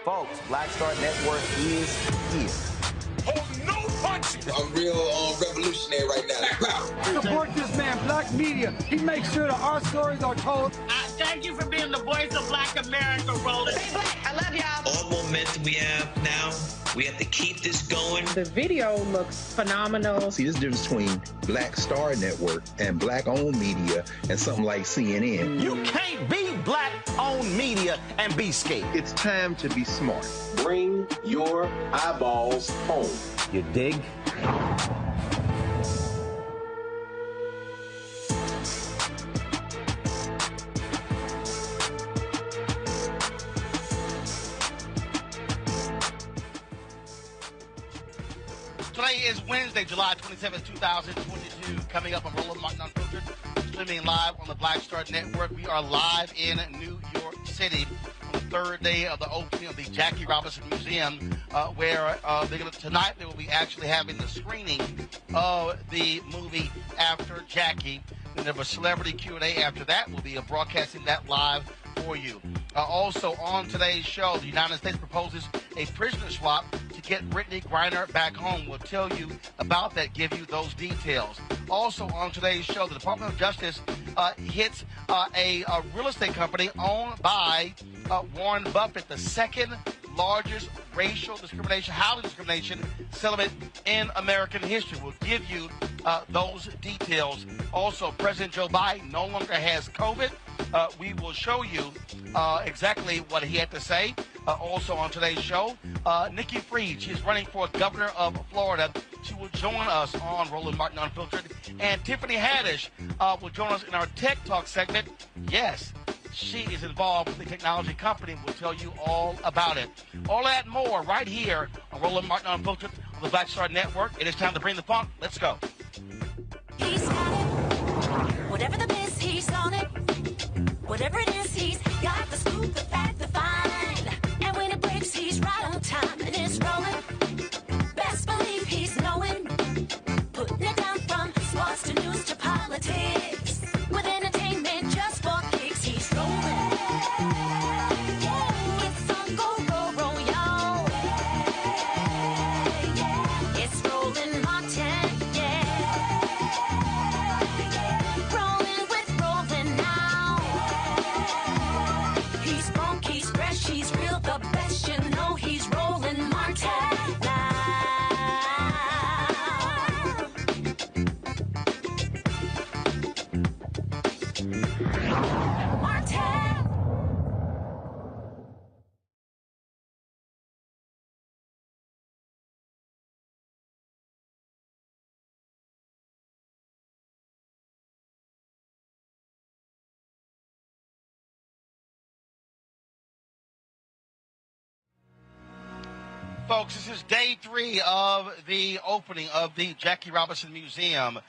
Folks, Black Star Network is here. Oh, no punches! I'm real revolutionary right now. Support this man, Black Media. He makes sure that our stories are told. Thank you for being the voice of Black America, Roland. Stay black. I love y'all. All momentum we have now, we have to keep this going. The video looks phenomenal. See, there's a difference between Black Star Network and Black-owned media and something like CNN. You can't be Black-owned media and be scared. It's time to be smart. Bring your eyeballs home. You dig? Today is Wednesday, July 27, 2022. Coming up on Roland Unfiltered, streaming live on the Black Star Network. We are live in New York City on the third day of the opening of the Jackie Robinson Museum, where tonight they will be actually having the screening of the movie After Jackie. And there was a celebrity Q&A after that. We'll be broadcasting that live for you. Also on today's show, the United States proposes a prisoner swap to get Brittney Griner back home. We'll tell you about that, give you those details. Also on today's show, the Department of Justice hits a real estate company owned by Warren Buffett, the second largest racial discrimination, housing discrimination settlement in American history. We'll give you those details. Also, President Joe Biden no longer has COVID. We will show you exactly what he had to say. Also on today's show, Nikki Fried, she's running for governor of Florida. She will join us on Roland Martin Unfiltered. And Tiffany Haddish will join us in our Tech Talk segment. Yes, she is involved with the technology company. We'll tell you all about it. All that and more right here on Roland Martin Unfiltered on the Black Star Network. It is time to bring the funk. Let's go. He's got it. Whatever the miss, he's on it. Whatever it is, he's got the scoop, the fact, the find. And when it breaks, he's right on time and it's rolling. Best believe he's knowing. Putting it down from sports to news to politics. With entertainment just for kicks, he's rolling. It's on go, y'all. It's Roland Martin, rolling with Roland now. He's funk, he's fresh, he's real, the best, you know he's Roland Martin now. Folks, this is day 3 of the opening of the Jackie Robinson Museum.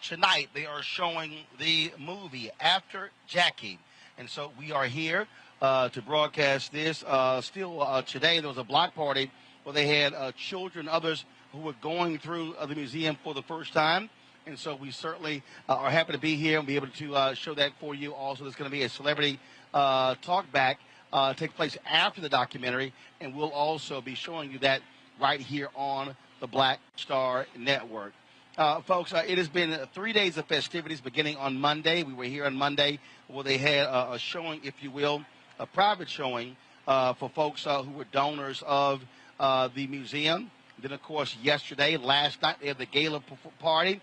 Tonight, they are showing the movie After Jackie. And so we are here to broadcast this. Today, there was a block party where they had children, others who were going through the museum for the first time. And so we certainly are happy to be here and be able to show that for you. Also, there's going to be a celebrity talk back. Take place after the documentary, and we'll also be showing you that right here on the Black Star Network. Folks, it has been 3 days of festivities beginning on Monday. We were here on Monday where they had a showing, if you will, a private showing for folks who were donors of the museum. Then, of course, last night, they had the gala party.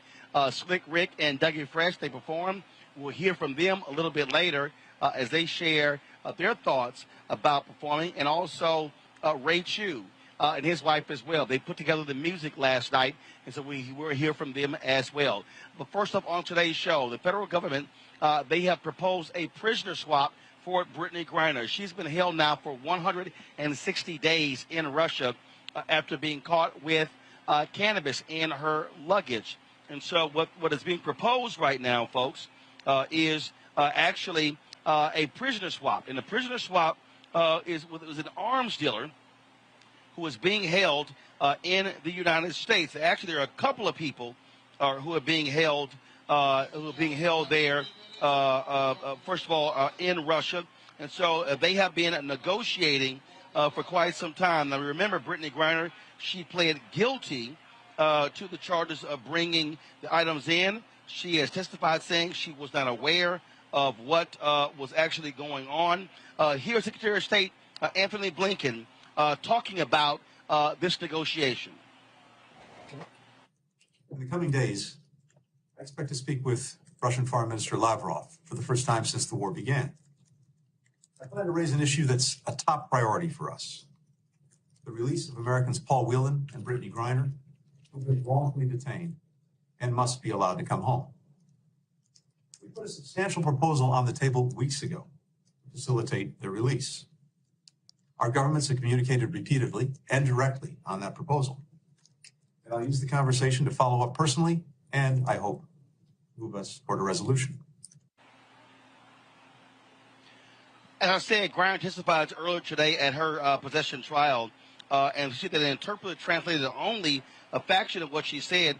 Slick Rick and Dougie Fresh, they performed. We'll hear from them a little bit later as they share their thoughts about performing, and also Ray Chu and his wife as well. They put together the music last night, and so we will hear from them as well. But first up on today's show, the federal government, they have proposed a prisoner swap for Brittney Griner. She's been held now for 160 days in Russia after being caught with cannabis in her luggage. And so what is being proposed right now, folks, is actually a prisoner swap. And the prisoner swap was an arms dealer who is being held in the United States. Actually, there are a couple of people who are being held there. First of all, in Russia, and so they have been negotiating for quite some time. Now, remember, Brittney Griner, she pled guilty to the charges of bringing the items in. She has testified saying she was not aware of what was actually going on. Here's Secretary of State Anthony Blnken talking about this negotiation. In the coming days, I expect to speak with Russian Foreign Minister Lavrov for the first time since the war began. I plan to raise an issue that's a top priority for us: the release of Americans Paul Whelan and Brittney Griner, who've been wrongfully detained and must be allowed to come home. We put a substantial proposal on the table weeks ago to facilitate their release. Our governments have communicated repeatedly and directly on that proposal. And I'll use the conversation to follow up personally and, I hope, move us toward a resolution. As I said, Griner testified earlier today at her possession trial, and she said that interpreter translated only a fraction of what she said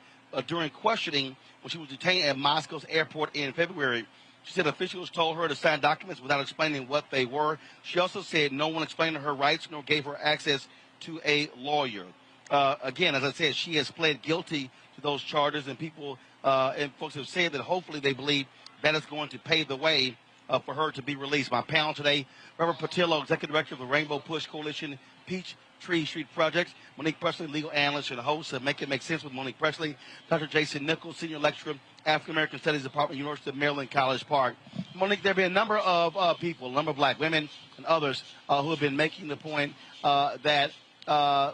during questioning when she was detained at Moscow's airport in February. She said officials told her to sign documents without explaining what they were. She also said no one explained her rights nor gave her access to a lawyer. Again, as I said, she has pled guilty to those charges, and people and folks have said that hopefully they believe that is going to pave the way for her to be released. My panel today, Robert Patillo, Executive Director of the Rainbow Push Coalition, Peachtree Street Projects, Monique Presley, legal analyst and host of Make It Make Sense with Monique Presley, Dr. Jason Nichols, Senior Lecturer, African American Studies Department, University of Maryland, College Park. Monique, there have been a number of people, a number of black women and others who have been making the point that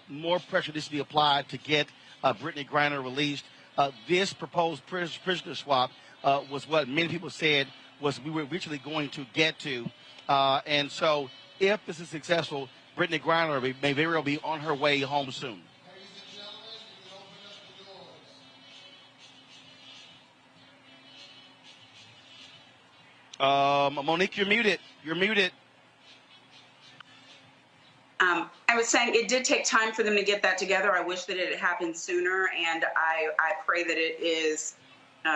more pressure needs to be applied to get Brittney Griner released. This proposed prisoner swap was what many people said was we were eventually going to get to. And so if this is successful, Brittney Griner may very well be on her way home soon. Monique, you're muted. You're muted. I was saying it did take time for them to get that together. I wish that it had happened sooner, and I pray that it is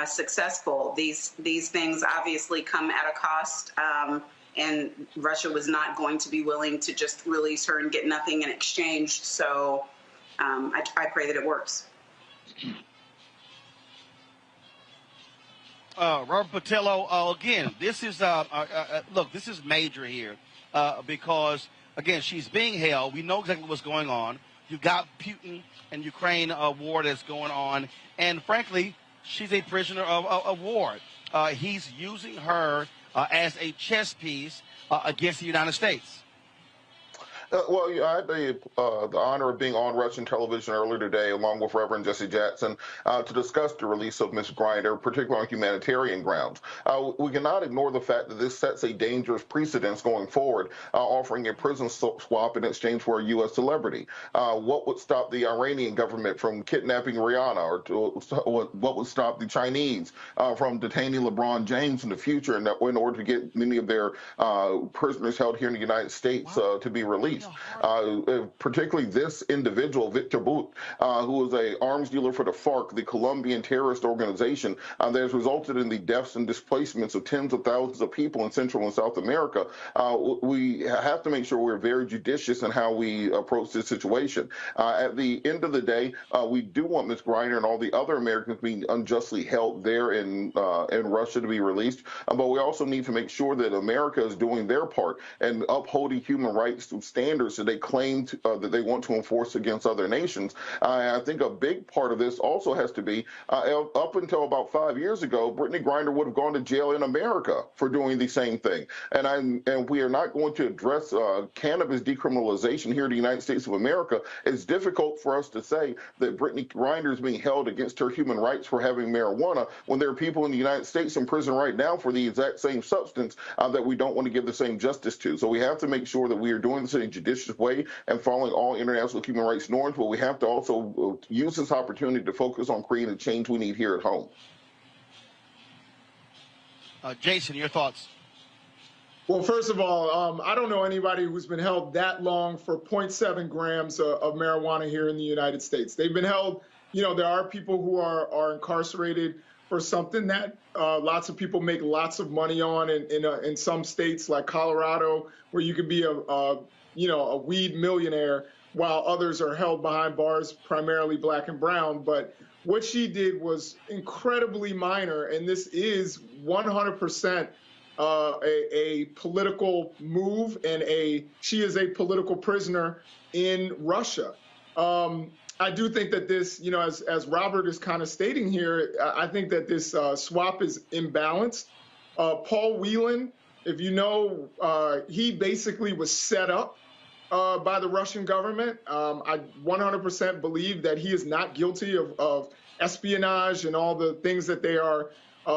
successful. These things obviously come at a cost, and Russia was not going to be willing to just release her and get nothing in exchange. So I pray that it works. Robert Patillo, again, this is look, this is major here because, again, she's being held. We know exactly what's going on. You've got Putin and Ukraine war that's going on, and frankly, she's a prisoner of war. He's using her as a chess piece against the United States. Well, I had the honor of being on Russian television earlier today, along with Reverend Jesse Jackson, to discuss the release of Ms. Griner, particularly on humanitarian grounds. We cannot ignore the fact that this sets a dangerous precedence going forward, offering a prison swap in exchange for a U.S. celebrity. What would stop the Iranian government from kidnapping Rihanna, or what would stop the Chinese from detaining LeBron James in the future in order to get many of their prisoners held here in the United States to be released? Particularly this individual, Victor Bout, who is an arms dealer for the FARC, the Colombian terrorist organization that has resulted in the deaths and displacements of tens of thousands of people in Central and South America. We have to make sure we're very judicious in how we approach this situation. At the end of the day, we do want Ms. Griner and all the other Americans being unjustly held there in Russia to be released, but we also need to make sure that America is doing their part and upholding human rights to standards that they claim that they want to enforce against other nations. I think a big part of this also has to be, up until about 5 years ago, Brittney Griner would have gone to jail in America for doing the same thing. And we are not going to address cannabis decriminalization here in the United States of America. It's difficult for us to say that Brittney Griner is being held against her human rights for having marijuana when there are people in the United States in prison right now for the exact same substance that we don't want to give the same justice to. So we have to make sure that we are doing this in a judicious way and following all international human rights norms, but we have to also use this opportunity to focus on creating the change we need here at home. Jason, your thoughts? Well, first of all, I don't know anybody who's been held that long for 0.7 grams of marijuana here in the United States. They've been held, there are people who are incarcerated for something that lots of people make lots of money on in some states like Colorado, where you can be a weed millionaire while others are held behind bars, primarily black and brown. But what she did was incredibly minor, and this is 100% a political move, and she is a political prisoner in Russia. I do think that this, as Robert is kind of stating here, I think that this swap is imbalanced. Paul Whelan, if you know, he basically was set up by the Russian government. I 100% believe that he is not guilty of espionage and all the things that they are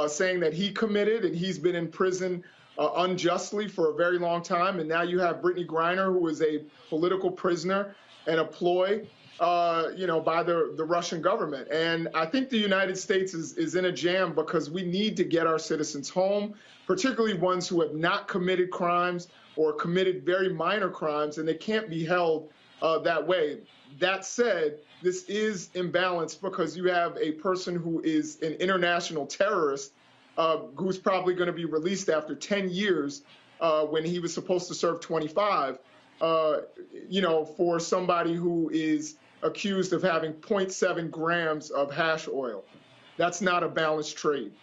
saying that he committed, and he's been in prison unjustly for a very long time. And now you have Brittney Griner, who is a political prisoner and a ploy, by the Russian government. And I think the United States is in a jam because we need to get our citizens home, particularly ones who have not committed crimes or committed very minor crimes, and they can't be held that way. That said, this is imbalanced because you have a person who is an international terrorist who's probably going to be released after 10 years when he was supposed to serve 25, for somebody who is accused of having 0.7 grams of hash oil. That's not a balanced trade.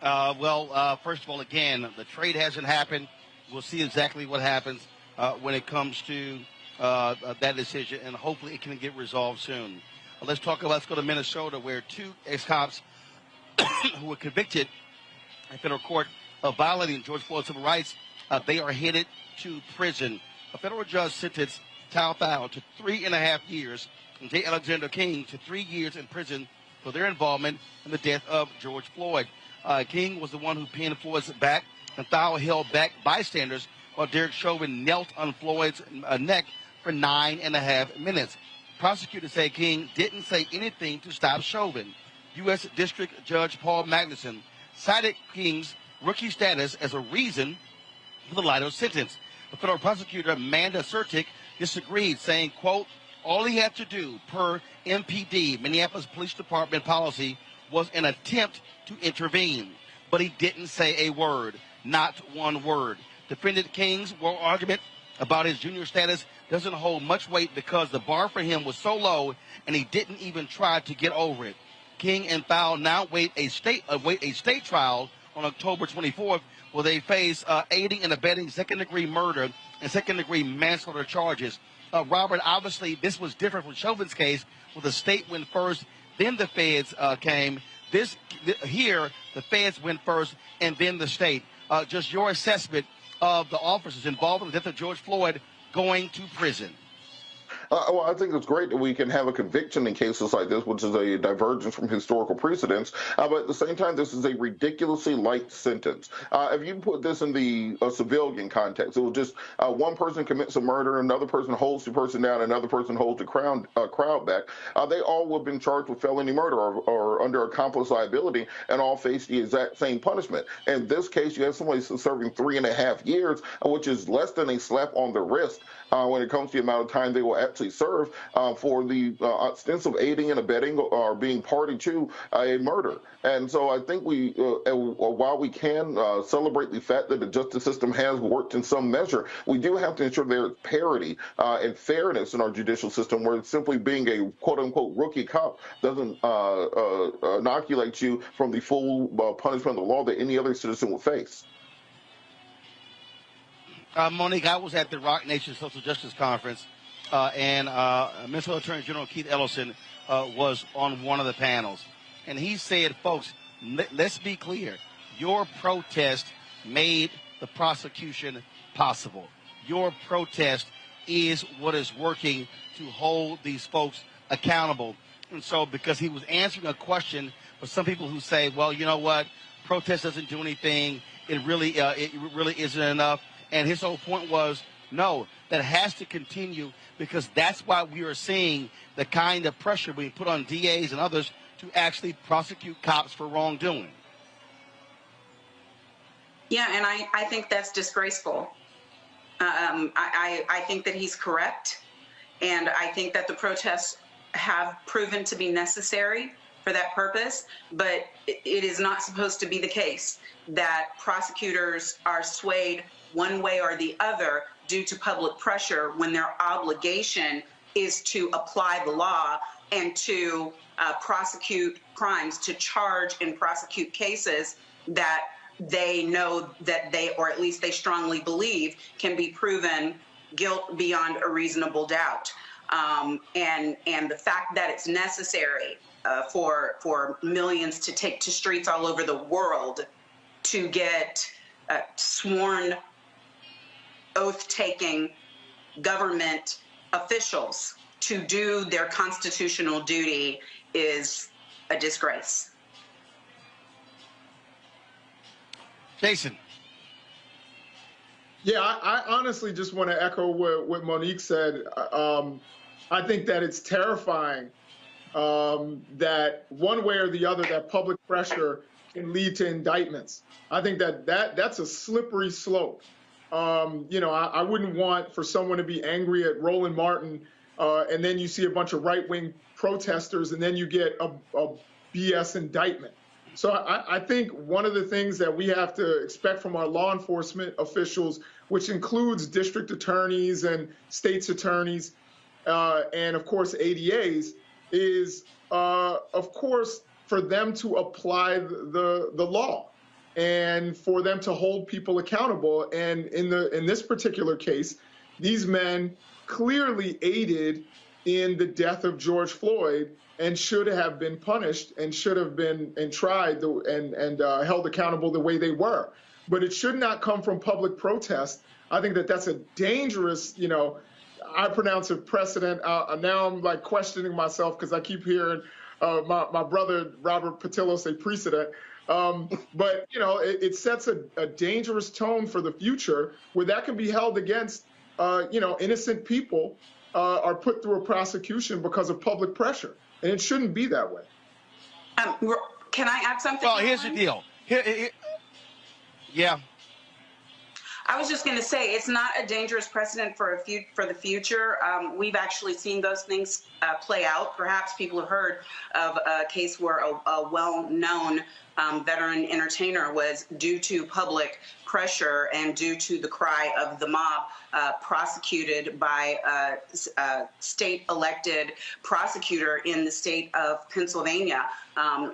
First of all, again, the trade hasn't happened. We'll see exactly what happens when it comes to that decision, and hopefully it can get resolved soon. Let's go to Minnesota, where two ex-cops who were convicted in federal court of violating George Floyd's civil rights, they are headed to prison. A federal judge sentenced Tal Thao to 3.5 years and J. Alexander King to 3 years in prison for their involvement in the death of George Floyd. King was the one who pinned Floyd's back, and Thao held back bystanders while Derek Chauvin knelt on Floyd's neck for 9.5 minutes. Prosecutors say King didn't say anything to stop Chauvin. U.S. District Judge Paul Magnuson cited King's rookie status as a reason for the lighter sentence. The federal prosecutor, Amanda Sertic, disagreed, saying, quote, all he had to do, per MPD, Minneapolis Police Department policy, was an attempt to intervene. But he didn't say a word, not one word. Defendant King's oral argument about his junior status doesn't hold much weight because the bar for him was so low and he didn't even try to get over it. King and Thao now wait a state trial on October 24th, where they face aiding and abetting second-degree murder and second-degree manslaughter charges. Robert, obviously, this was different from Chauvin's case, where the state went first, then the feds came. Here, the feds went first, and then the state. Just your assessment of the officers involved in the death of George Floyd going to prison. Well, I think it's great that we can have a conviction in cases like this, which is a divergence from historical precedents. But at the same time, this is a ridiculously light sentence. If you put this in the civilian context, it will just one person commits a murder, another person holds the person down, another person holds the crowd back. They all would have been charged with felony murder or under accomplice liability and all face the exact same punishment. In this case, you have somebody serving 3.5 years, which is less than a slap on the wrist when it comes to the amount of time they will actually serve for the extensive aiding and abetting or being party to a murder. And so I think while we can celebrate the fact that the justice system has worked in some measure, we do have to ensure there is parity and fairness in our judicial system, where simply being a quote-unquote rookie cop doesn't inoculate you from the full punishment of the law that any other citizen would face. Monique, I was at the Rock Nation Social Justice Conference, and Minnesota Attorney General Keith Ellison was on one of the panels. And he said, folks, let's be clear. Your protest made the prosecution possible. Your protest is what is working to hold these folks accountable. And so because he was answering a question for some people who say, well, you know what, protest doesn't do anything. It really isn't enough. And his whole point was, no, that has to continue, because that's why we are seeing the kind of pressure being put on DAs and others to actually prosecute cops for wrongdoing. Yeah, and I think that's disgraceful. I think that he's correct, and I think that the protests have proven to be necessary for that purpose, but it is not supposed to be the case that prosecutors are swayed one way or the other due to public pressure when their obligation is to apply the law and to prosecute crimes, to charge and prosecute cases that they know that they, or at least they strongly believe, can be proven guilt beyond a reasonable doubt. And the fact that it's necessary for millions to take to streets all over the world to get sworn oath-taking government officials to do their constitutional duty is a disgrace. Jason. Yeah, I honestly just want to echo what Monique said. I think that it's terrifying that one way or the other that public pressure can lead to indictments. I think that's a slippery slope. I wouldn't want for someone to be angry at Roland Martin and then you see a bunch of right-wing protesters and then you get a BS indictment. So I think one of the things that we have to expect from our law enforcement officials, which includes district attorneys and state's attorneys, and of course ADAs, is of course for them to apply the law and for them to hold people accountable. And in this particular case, these men clearly aided in the death of George Floyd and should have been punished and should have been tried and held accountable the way they were. But it should not come from public protest. I think that's a dangerous, I pronounce it precedent. Now I'm like questioning myself because I keep hearing my brother Robert Patillo say precedent. But, it sets a dangerous tone for the future where that can be held against, innocent people are put through a prosecution because of public pressure. And it shouldn't be that way. Can I add something? Well, here's the deal. Yeah. I was just going to say it's not a dangerous precedent for the future. We've actually seen those things play out. Perhaps people have heard of a case where a well-known veteran entertainer was, due to public pressure and due to the cry of the mob, prosecuted by a state-elected prosecutor in the state of Pennsylvania,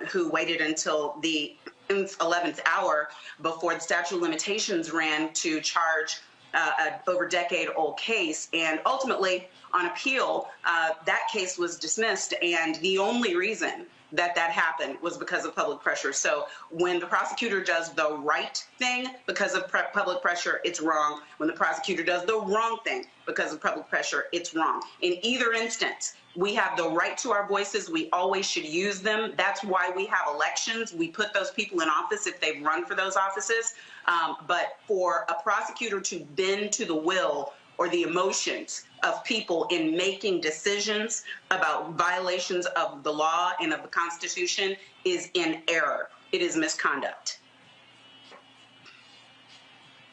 who waited until the 11th hour before the statute of limitations ran to charge an over-decade-old case. And ultimately, on appeal, that case was dismissed, and the only reason that happened was because of public pressure. So when the prosecutor does the right thing because of public pressure, it's wrong. When the prosecutor does the wrong thing because of public pressure, it's wrong. In either instance, we have the right to our voices. We always should use them. That's why we have elections. We put those people in office if they've run for those offices. But for a prosecutor to bend to the will or the emotions of people in making decisions about violations of the law and of the Constitution is in error. It is misconduct.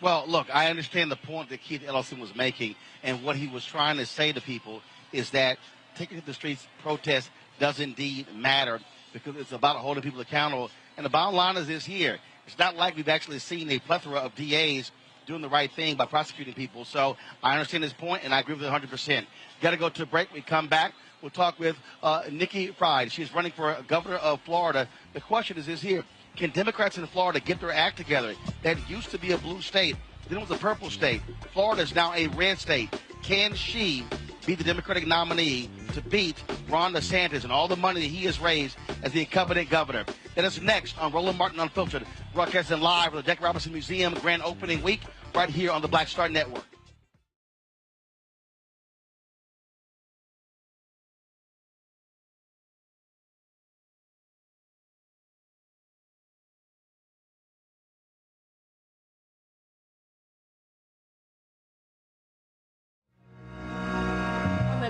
Well, look, I understand the point that Keith Ellison was making, and what he was trying to say to people is that taking to the streets protest does indeed matter because it's about holding people accountable. And the bottom line is this here. It's not like we've actually seen a plethora of DAs doing the right thing by prosecuting people. So I understand his point, and I agree with it 100%. Got to go to a break. We come back. We'll talk with Nikki Fried. She's running for governor of Florida. The question is this here. Can Democrats in Florida get their act together? That used to be a blue state. Then it was a purple state. Florida is now a red state. Can she be the Democratic nominee to beat Ron DeSantis and all the money that he has raised as the incumbent governor? That is next on Roland Martin Unfiltered, broadcasting live from the Jackie Robinson Museum grand opening week right here on the Black Star Network.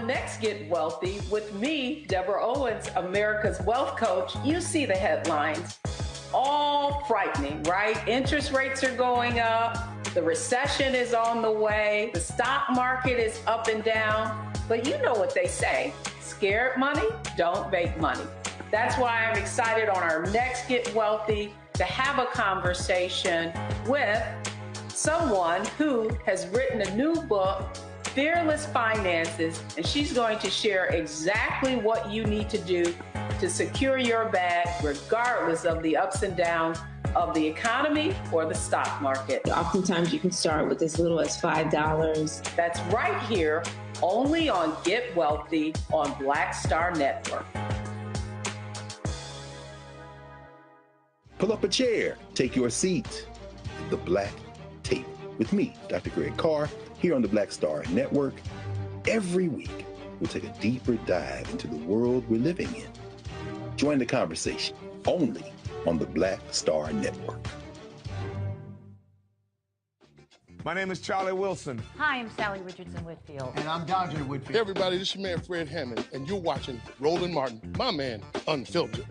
Next Get Wealthy with me, Deborah Owens, America's Wealth Coach. You see the headlines, all frightening, right? Interest rates are going up. The recession is on the way. The stock market is up and down. But you know what they say, scared money don't make money. That's why I'm excited on our next Get Wealthy to have a conversation with someone who has written a new book, Fearless Finances, and she's going to share exactly what you need to do to secure your bag regardless of the ups and downs of the economy or the stock market. Oftentimes you can start with as little as $5. That's right here, only on Get Wealthy on Black Star Network. Pull up a chair, take your seat. The Black Tape with me, Dr. Greg Carr, here on the Black Star Network. Every week, we'll take a deeper dive into the world we're living in. Join the conversation only on the Black Star Network. My name is Charlie Wilson. Hi, I'm Sally Richardson Whitfield. And I'm Dodger Whitfield. Hey everybody, this is your man Fred Hammond, and you're watching Roland Martin, my man, Unfiltered.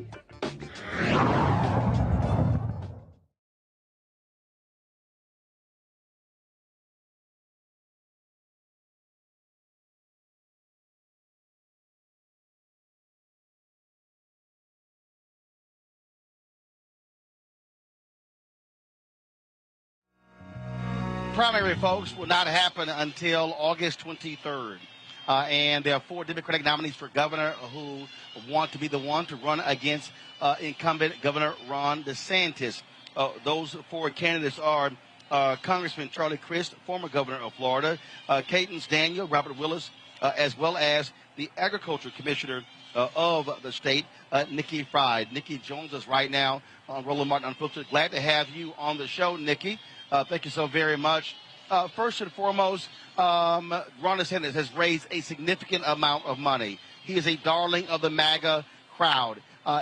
Primary, folks, will not happen until August 23rd. And there are 4 Democratic nominees for governor who want to be the one to run against incumbent Governor Ron DeSantis. Those 4 candidates are Congressman Charlie Crist, former governor of Florida, Cadence Daniel, Robert Willis, as well as the Agriculture Commissioner of the state, Nikki Fried. Nikki joins us right now on Roland Martin Unfiltered. Glad to have you on the show, Nikki. Thank you so very much. First and foremost, Ron DeSantis has raised a significant amount of money. He is a darling of the MAGA crowd.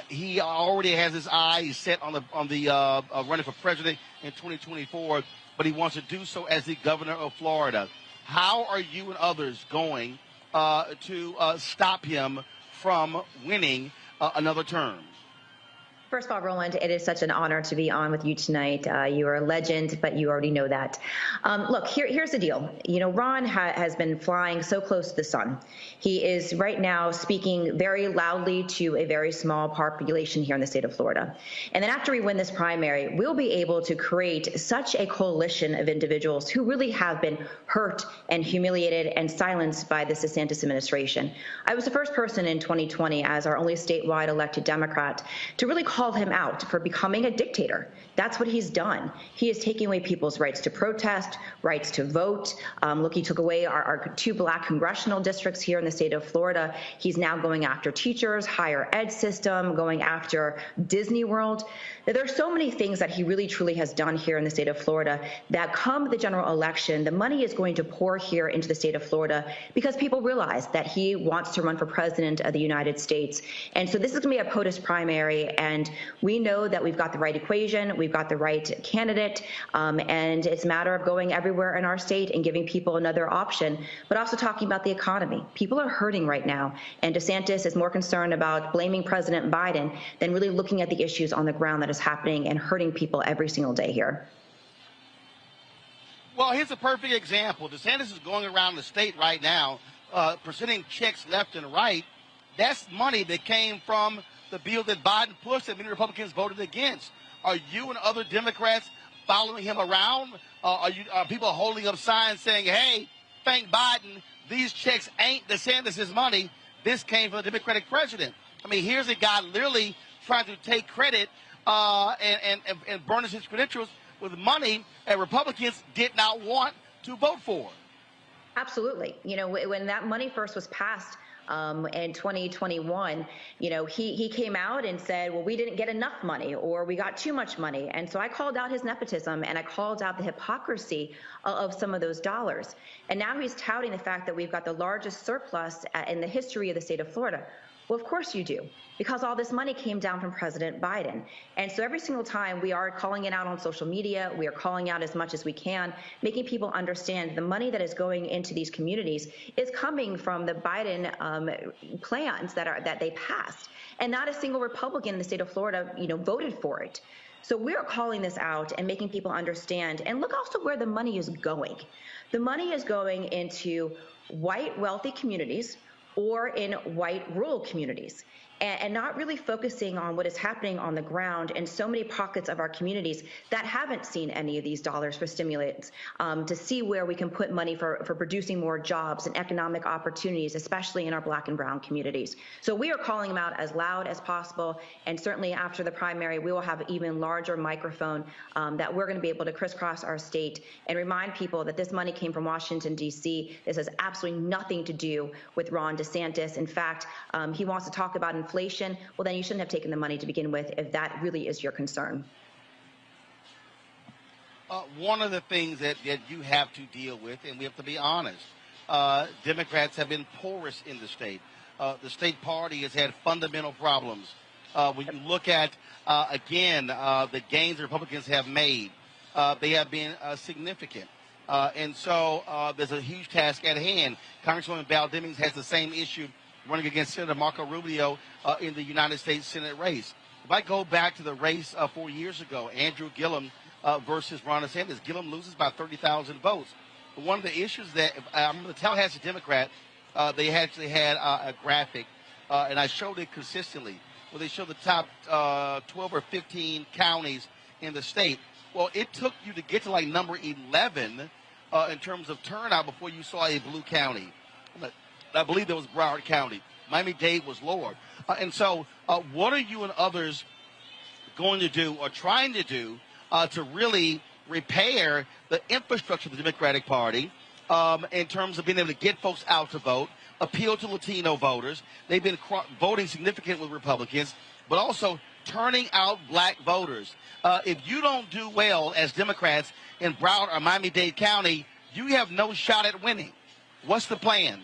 He already has his eyes set on the running for president in 2024, but he wants to do so as the governor of Florida. How are you and others going to stop him from winning another term? First of all, Roland, it is such an honor to be on with you tonight. You are a legend, but you already know that. Look, here's the deal. You know, Ron has been flying so close to the sun. He is right now speaking very loudly to a very small population here in the state of Florida. And then after we win this primary, we'll be able to create such a coalition of individuals who really have been hurt and humiliated and silenced by this DeSantis administration. I was the first person in 2020 as our only statewide elected Democrat to really call him out for becoming a dictator. That's what he's done. He is taking away people's rights to protest, rights to vote. Look, he took away our 2 Black congressional districts here in the state of Florida. He's now going after teachers, higher ed system, going after Disney World. There are so many things that he really truly has done here in the state of Florida that come the general election, the money is going to pour here into the state of Florida because people realize that he wants to run for president of the United States. And so this is going to be a POTUS primary, and we know that we've got the right equation, we've got the right candidate, and it's a matter of going everywhere in our state and giving people another option, but also talking about the economy. People are hurting right now, and DeSantis is more concerned about blaming President Biden than really looking at the issues on the ground that is happening and hurting people every single day here. Well, here's a perfect example. DeSantis is going around the state right now, presenting checks left and right. That's money that came from the bill that Biden pushed that many Republicans voted against. Are you and other Democrats following him around? Are people holding up signs saying, hey, thank Biden, these checks ain't DeSantis' money. This came from the Democratic president. I mean, here's a guy literally trying to take credit and burnish his credentials with money that Republicans did not want to vote for. Absolutely. You know, when that money first was passed in 2021, you know, he came out and said, well, we didn't get enough money or we got too much money. And so I called out his nepotism and I called out the hypocrisy of some of those dollars. And now he's touting the fact that we've got the largest surplus in the history of the state of Florida. Well, of course you do, because all this money came down from President Biden. And so every single time we are calling it out on social media, we are calling out as much as we can, making people understand the money that is going into these communities is coming from the Biden plans that they passed. And not a single Republican in the state of Florida, you know, voted for it. So we're calling this out and making people understand. And look also where the money is going. The money is going into white wealthy communities or in white rural communities, and not really focusing on what is happening on the ground in so many pockets of our communities that haven't seen any of these dollars for stimulants, to see where we can put money for producing more jobs and economic opportunities, especially in our Black and brown communities. So we are calling them out as loud as possible, and certainly after the primary, we will have an even larger microphone that we're going to be able to crisscross our state and remind people that this money came from Washington, D.C. This has absolutely nothing to do with Ron DeSantis. In fact, he wants to talk about inflation. Well, then you shouldn't have taken the money to begin with if that really is your concern. One of the things that you have to deal with, and we have to be honest, Democrats have been porous in the state. The state party has had fundamental problems. When you look at, again, the gains the Republicans have made, they have been significant. And so there's a huge task at hand. Congresswoman Val Demings has the same issue running against Senator Marco Rubio in the United States Senate race. If I go back to the race 4 years ago, Andrew Gillum versus Ron DeSantis, Gillum loses by 30,000 votes. But one of the issues that I'm the Tallahassee Democrat, they actually had a graphic, and I showed it consistently, where they showed the top 12 or 15 counties in the state. Well, it took you to get to like number 11 in terms of turnout before you saw a blue county. I believe that was Broward County. Miami-Dade was lower. And so what are you and others going to do or trying to do to really repair the infrastructure of the Democratic Party in terms of being able to get folks out to vote, appeal to Latino voters? They've been voting significantly with Republicans, but also turning out Black voters. If you don't do well as Democrats in Broward or Miami-Dade County, you have no shot at winning. What's the plan?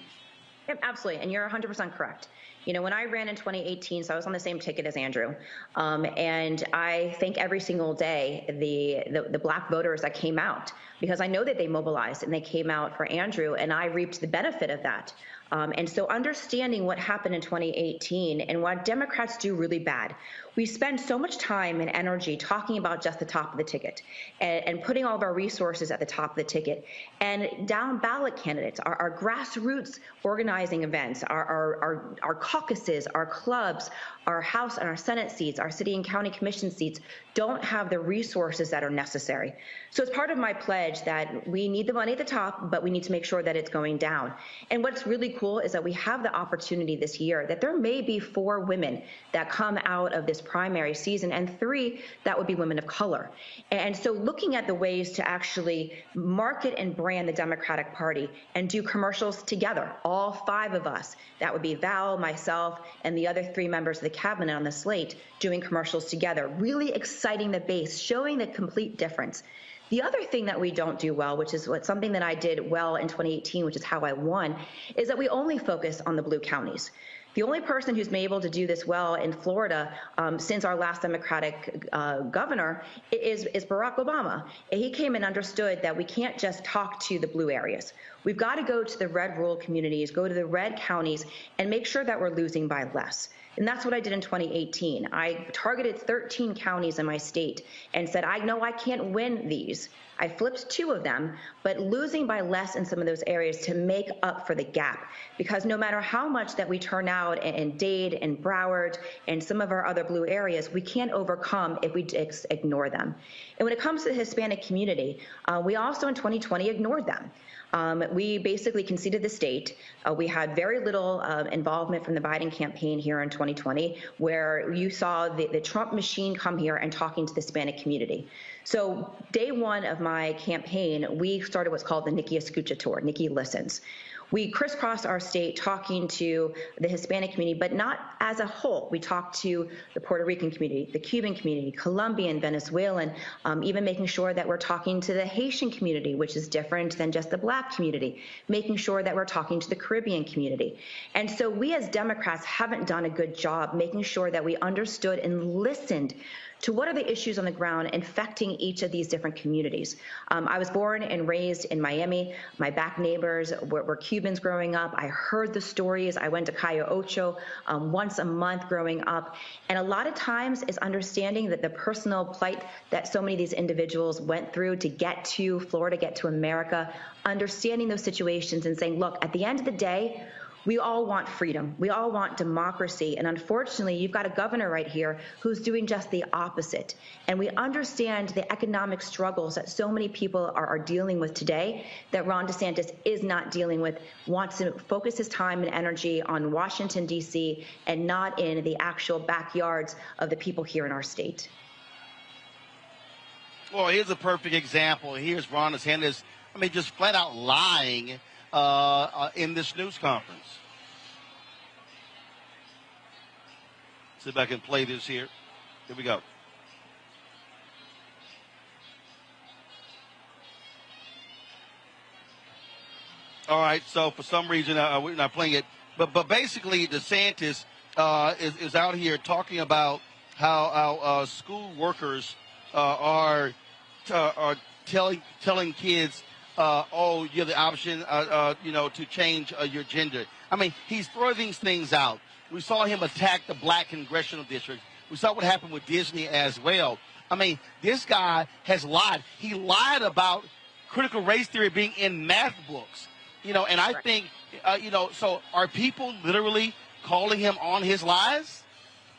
Yep, absolutely, and you're 100% correct. You know, when I ran in 2018, so I was on the same ticket as Andrew, and I thank every single day the Black voters that came out, because I know that they mobilized and they came out for Andrew, and I reaped the benefit of that. And so understanding what happened in 2018 and what Democrats do really bad, we spend so much time and energy talking about just the top of the ticket and putting all of our resources at the top of the ticket. And down ballot candidates, our grassroots organizing events, our caucuses, our clubs, our House and our Senate seats, our city and county commission seats don't have the resources that are necessary. So it's part of my pledge that we need the money at the top, but we need to make sure that it's going down. And what's really cool is that we have the opportunity this year that there may be 4 women that come out of this primary season, and 3 that would be women of color. And so looking at the ways to actually market and brand the Democratic Party and do commercials together, all 5 of us, that would be Val, myself, and the other 3 members of the cabinet on the slate doing commercials together, really exciting the base, showing the complete difference. The other thing that we don't do well, which is something that I did well in 2018, which is how I won, is that we only focus on the blue counties. The only person who's been able to do this well in Florida since our last Democratic governor is Barack Obama. And he came and understood that we can't just talk to the blue areas. We've got to go to the red rural communities, go to the red counties, and make sure that we're losing by less. And that's what I did in 2018. I targeted 13 counties in my state and said, I know I can't win these. I flipped 2 of them, but losing by less in some of those areas to make up for the gap. Because no matter how much that we turn out in Dade and Broward and some of our other blue areas, we can't overcome if we ignore them. And when it comes to the Hispanic community, we also in 2020 ignored them. We basically conceded the state. We had very little involvement from the Biden campaign here in 2020, where you saw the Trump machine come here and talking to the Hispanic community. So day 1 of my campaign, we started what's called the Nikki Escucha Tour, Nikki Listens. We crisscrossed our state talking to the Hispanic community, but not as a whole. We talked to the Puerto Rican community, the Cuban community, Colombian, Venezuelan, even making sure that we're talking to the Haitian community, which is different than just the Black community, making sure that we're talking to the Caribbean community. And so we as Democrats haven't done a good job making sure that we understood and listened to what are the issues on the ground infecting each of these different communities. I was born and raised in Miami. My back neighbors were Cubans growing up. I heard the stories. I went to Cayo Ocho once a month growing up. And a lot of times is understanding that the personal plight that so many of these individuals went through to get to Florida, get to America, understanding those situations and saying, look, at the end of the day, we all want freedom. We all want democracy. And unfortunately, you've got a governor right here who's doing just the opposite. And we understand the economic struggles that so many people are dealing with today that Ron DeSantis is not dealing with, wants to focus his time and energy on Washington, D.C., and not in the actual backyards of the people here in our state. Well, here's a perfect example. Here's Ron DeSantis, just flat out lying in this news conference. See if I can play this here. Here we go. All right, so for some reason we're not playing it, but basically DeSantis is out here talking about how school workers are telling kids, oh, you have the option, to change your gender. He's throwing these things out. We saw him attack the black congressional district. We saw what happened with Disney as well. This guy has lied. He lied about critical race theory being in math books. And I think, so are people literally calling him on his lies?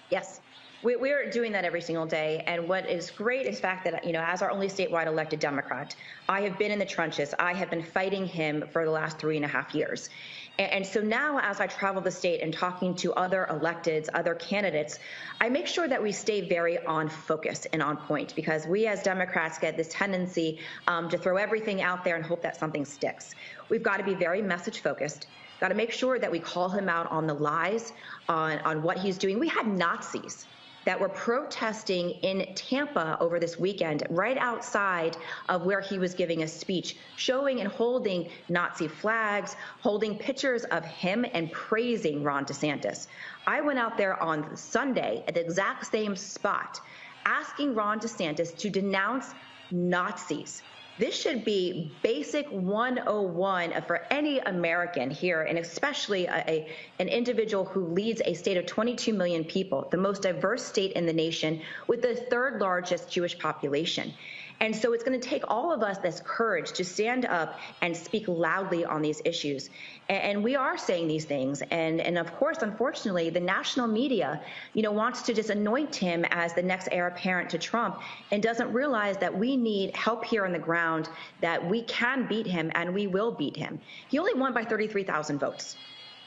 Yes. We're doing that every single day. And what is great is the fact that, as our only statewide elected Democrat, I have been in the trenches. I have been fighting him for the last 3.5 years. And so now as I travel the state and talking to other electeds, other candidates, I make sure that we stay very on focus and on point, because we as Democrats get this tendency to throw everything out there and hope that something sticks. We've got to be very message focused. Got to make sure that we call him out on the lies, on what he's doing. We had Nazis that were protesting in Tampa over this weekend, right outside of where he was giving a speech, showing and holding Nazi flags, holding pictures of him and praising Ron DeSantis. I went out there on Sunday at the exact same spot, asking Ron DeSantis to denounce Nazis. This should be basic 101 for any American here, and especially an individual who leads a state of 22 million people, the most diverse state in the nation with the third largest Jewish population. And so it's going to take all of us this courage to stand up and speak loudly on these issues. And we are saying these things. And of course, unfortunately, the national media, wants to just anoint him as the next heir apparent to Trump and doesn't realize that we need help here on the ground, that we can beat him and we will beat him. He only won by 33,000 votes.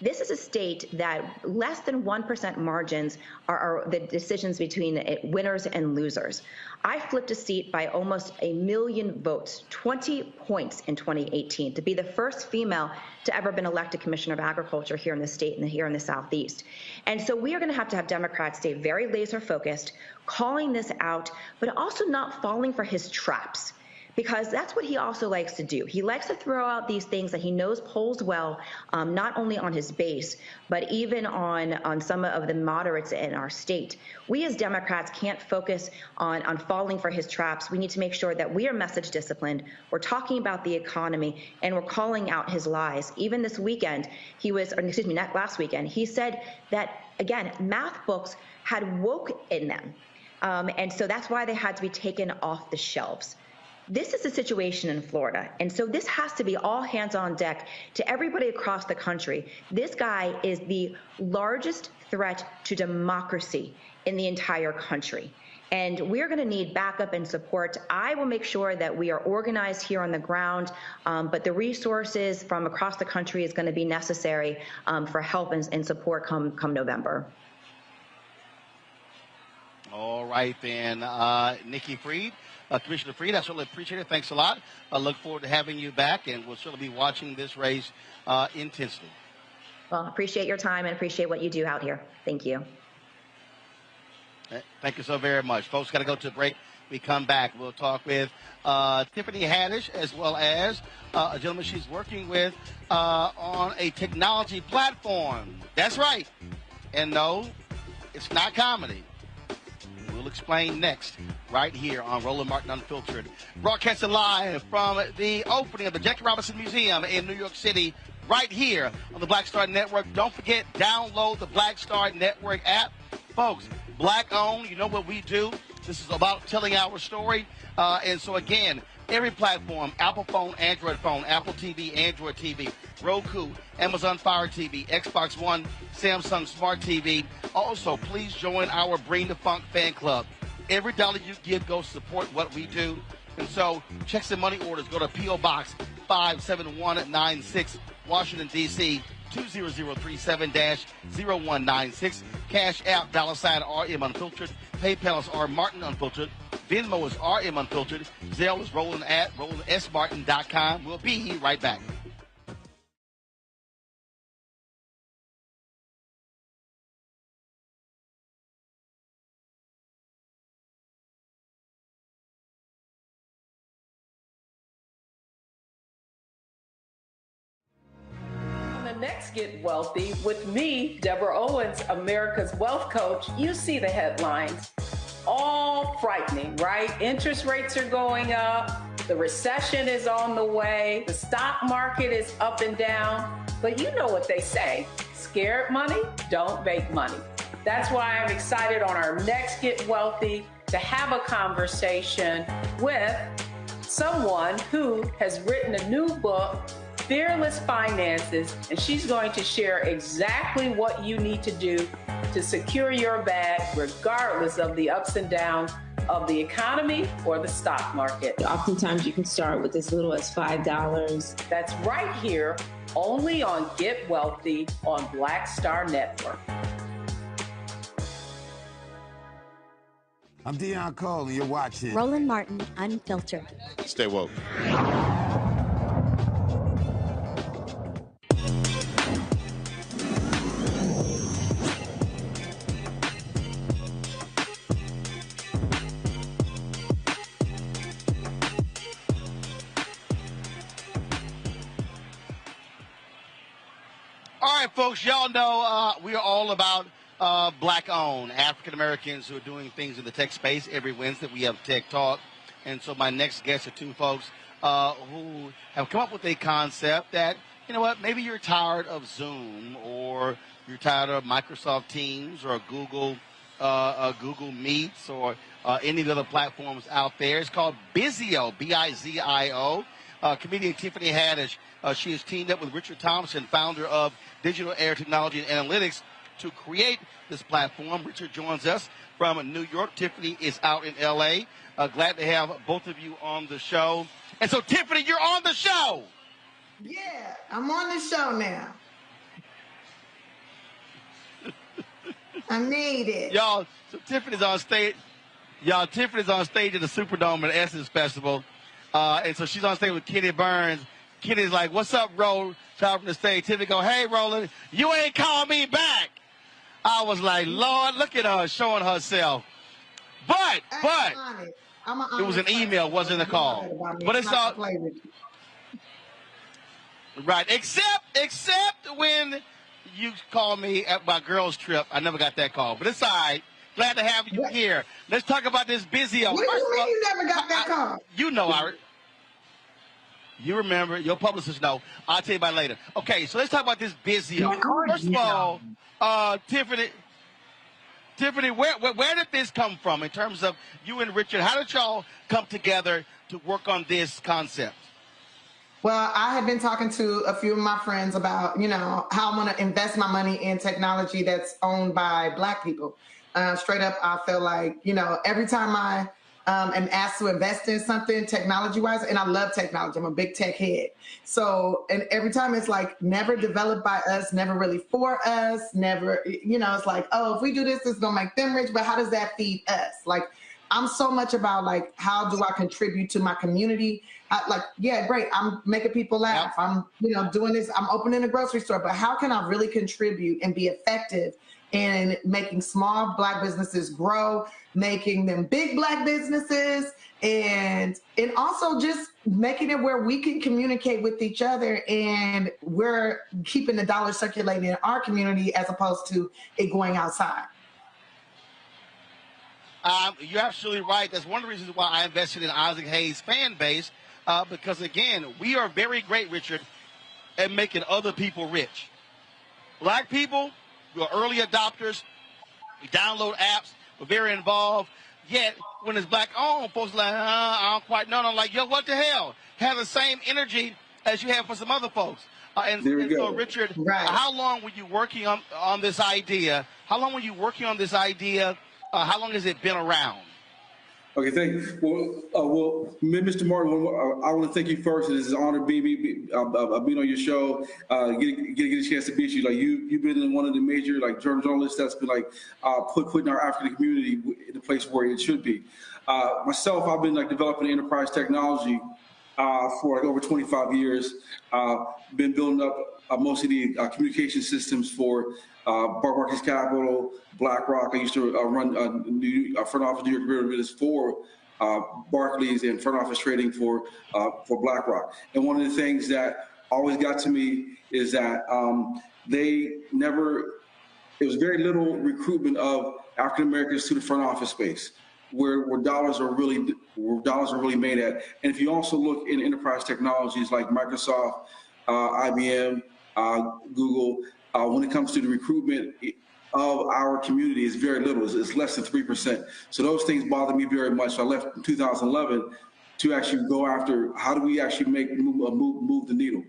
This is a state that less than 1% margins are the decisions between winners and losers. I flipped a seat by almost 1 million votes, 20 points in 2018, to be the first female to ever been elected Commissioner of Agriculture here in the state and here in the Southeast. And so we are going to have Democrats stay very laser focused, calling this out, but also not falling for his traps, because that's what he also likes to do. He likes to throw out these things that he knows polls well, not only on his base, but even on some of the moderates in our state. We as Democrats can't focus on falling for his traps. We need to make sure that we are message disciplined. We're talking about the economy, and we're calling out his lies. Even this weekend, last weekend, he said that, again, math books had woke in them. And so that's why they had to be taken off the shelves. This is the situation in Florida, and so this has to be all hands on deck to everybody across the country. This guy is the largest threat to democracy in the entire country, and we're going to need backup and support. I will make sure that we are organized here on the ground, but the resources from across the country is going to be necessary for help and support come November. All right, then, Nikki Fried. Commissioner Fried, I certainly appreciate it. Thanks a lot. I look forward to having you back, and we'll certainly be watching this race intensely. Well, appreciate your time and appreciate what you do out here. Thank you. Thank you so very much. Folks, got to go to a break. We come back. We'll talk with Tiffany Haddish, as well as a gentleman she's working with on a technology platform. That's right. And no, it's not comedy. We'll explain next, right here on Roland Martin Unfiltered. Broadcasting live from the opening of the Jackie Robinson Museum in New York City, right here on the Black Star Network. Don't forget, download the Black Star Network app. Folks, Black-owned, you know what we do. This is about telling our story. And so, again, every platform, Apple phone, Android phone, Apple TV, Android TV, Roku, Amazon Fire TV, Xbox One, Samsung Smart TV. Also, please join our Bring the Funk fan club. Every dollar you give goes to support what we do. And so, checks and money orders go to P.O. Box 57196, Washington, D.C., 20037-0196. Cash App, $RM Unfiltered. PayPal is R Martin Unfiltered. Venmo is RM Unfiltered. Zelle is Roland at RolandSMartin.com. We'll be right back. Next Get Wealthy with me, Deborah Owens, America's Wealth Coach. You see the headlines, all frightening, right? Interest rates are going up. The recession is on the way. The stock market is up and down. But you know what they say, scared money don't make money. That's why I'm excited on our Next Get Wealthy to have a conversation with someone who has written a new book, Fearless Finances, and she's going to share exactly what you need to do to secure your bag regardless of the ups and downs of the economy or the stock market. Oftentimes you can start with as little as $5. That's right here, only on Get Wealthy on Black Star Network. I'm Deion Cole, and you're watching Roland Martin Unfiltered. Stay woke. All right, folks, y'all know we are all about Black-owned African-Americans who are doing things in the tech space. Every Wednesday we have Tech Talk. And so my next guests are two folks who have come up with a concept that, you know what, maybe you're tired of Zoom or you're tired of Microsoft Teams or Google Meets or any of the other platforms out there. It's called Bizio, B-I-Z-I-O. Comedian Tiffany Haddish, she has teamed up with Richard Thompson, founder of Digital Air Technology and Analytics, to create this platform. Richard joins us from New York. Tiffany is out in L.A. Glad to have both of you on the show. And so, Tiffany, you're on the show. Yeah, I'm on the show now. I made it. Y'all, so Tiffany's on stage. Y'all, Tiffany's on stage at the Superdome at Essence Festival. And so she's on stage with Kenny Burns. Kenny's like, "What's up, Roland?" Shout from the stage. Tiffany go, "Hey, Roland, you ain't called me back." I was like, Lord, look at her showing herself. But it was an email, wasn't a call. But it's all right. Except when you called me at my girls' trip, I never got that call. But it's all right. Glad to have you here. Let's talk about this Bizio. What do you mean you never got that call? You know, you remember, your publicists know. I'll tell you about it later. Okay, so let's talk about this Bizio. First of all, Tiffany, where did this come from in terms of you and Richard? How did y'all come together to work on this concept? Well, I had been talking to a few of my friends about, how I'm going to invest my money in technology that's owned by Black people. Straight up, I feel like, every time I am asked to invest in something technology-wise, and I love technology. I'm a big tech head. So, and every time it's like never developed by us, never really for us, never, it's like, oh, if we do this, it's going to make them rich, but how does that feed us? Like, I'm so much about like, how do I contribute to my community? Yeah, great. I'm making people laugh. I'm, doing this. I'm opening a grocery store, but how can I really contribute and be effective in making small Black businesses grow, making them big Black businesses, and also just making it where we can communicate with each other and we're keeping the dollar circulating in our community as opposed to it going outside. You're absolutely right. That's one of the reasons why I invested in Isaac Hayes' fan base, because, again, we are very great, Richard, at making other people rich. Black people, we're early adopters. We download apps. We're very involved. Yet, when it's black-owned, folks are like, I don't quite know. And I'm like, yo, what the hell? Have the same energy as you have for some other folks. And so, Richard, how long were you working on this idea? How long were you working on this idea? How long has it been around? Okay, thank you. Well, Mr. Martin, I want to thank you first. It is an honor being on your show, get a chance to meet you. Like you've been in one of the major journalists that's been putting our African community in the place where it should be. Myself, I've been developing enterprise technology for over 25 years. Been building up most of the communication systems for Barclays Capital, BlackRock. I used to run front office New York derivatives for Barclays and front office trading for BlackRock. And one of the things that always got to me is that it was very little recruitment of African Americans to the front office space, where dollars are really made at. And if you also look in enterprise technologies like Microsoft, IBM, Google, when it comes to the recruitment of our community, it's very little. It's less than 3%. So those things bother me very much. I left in 2011 to actually go after how do we actually move the needle.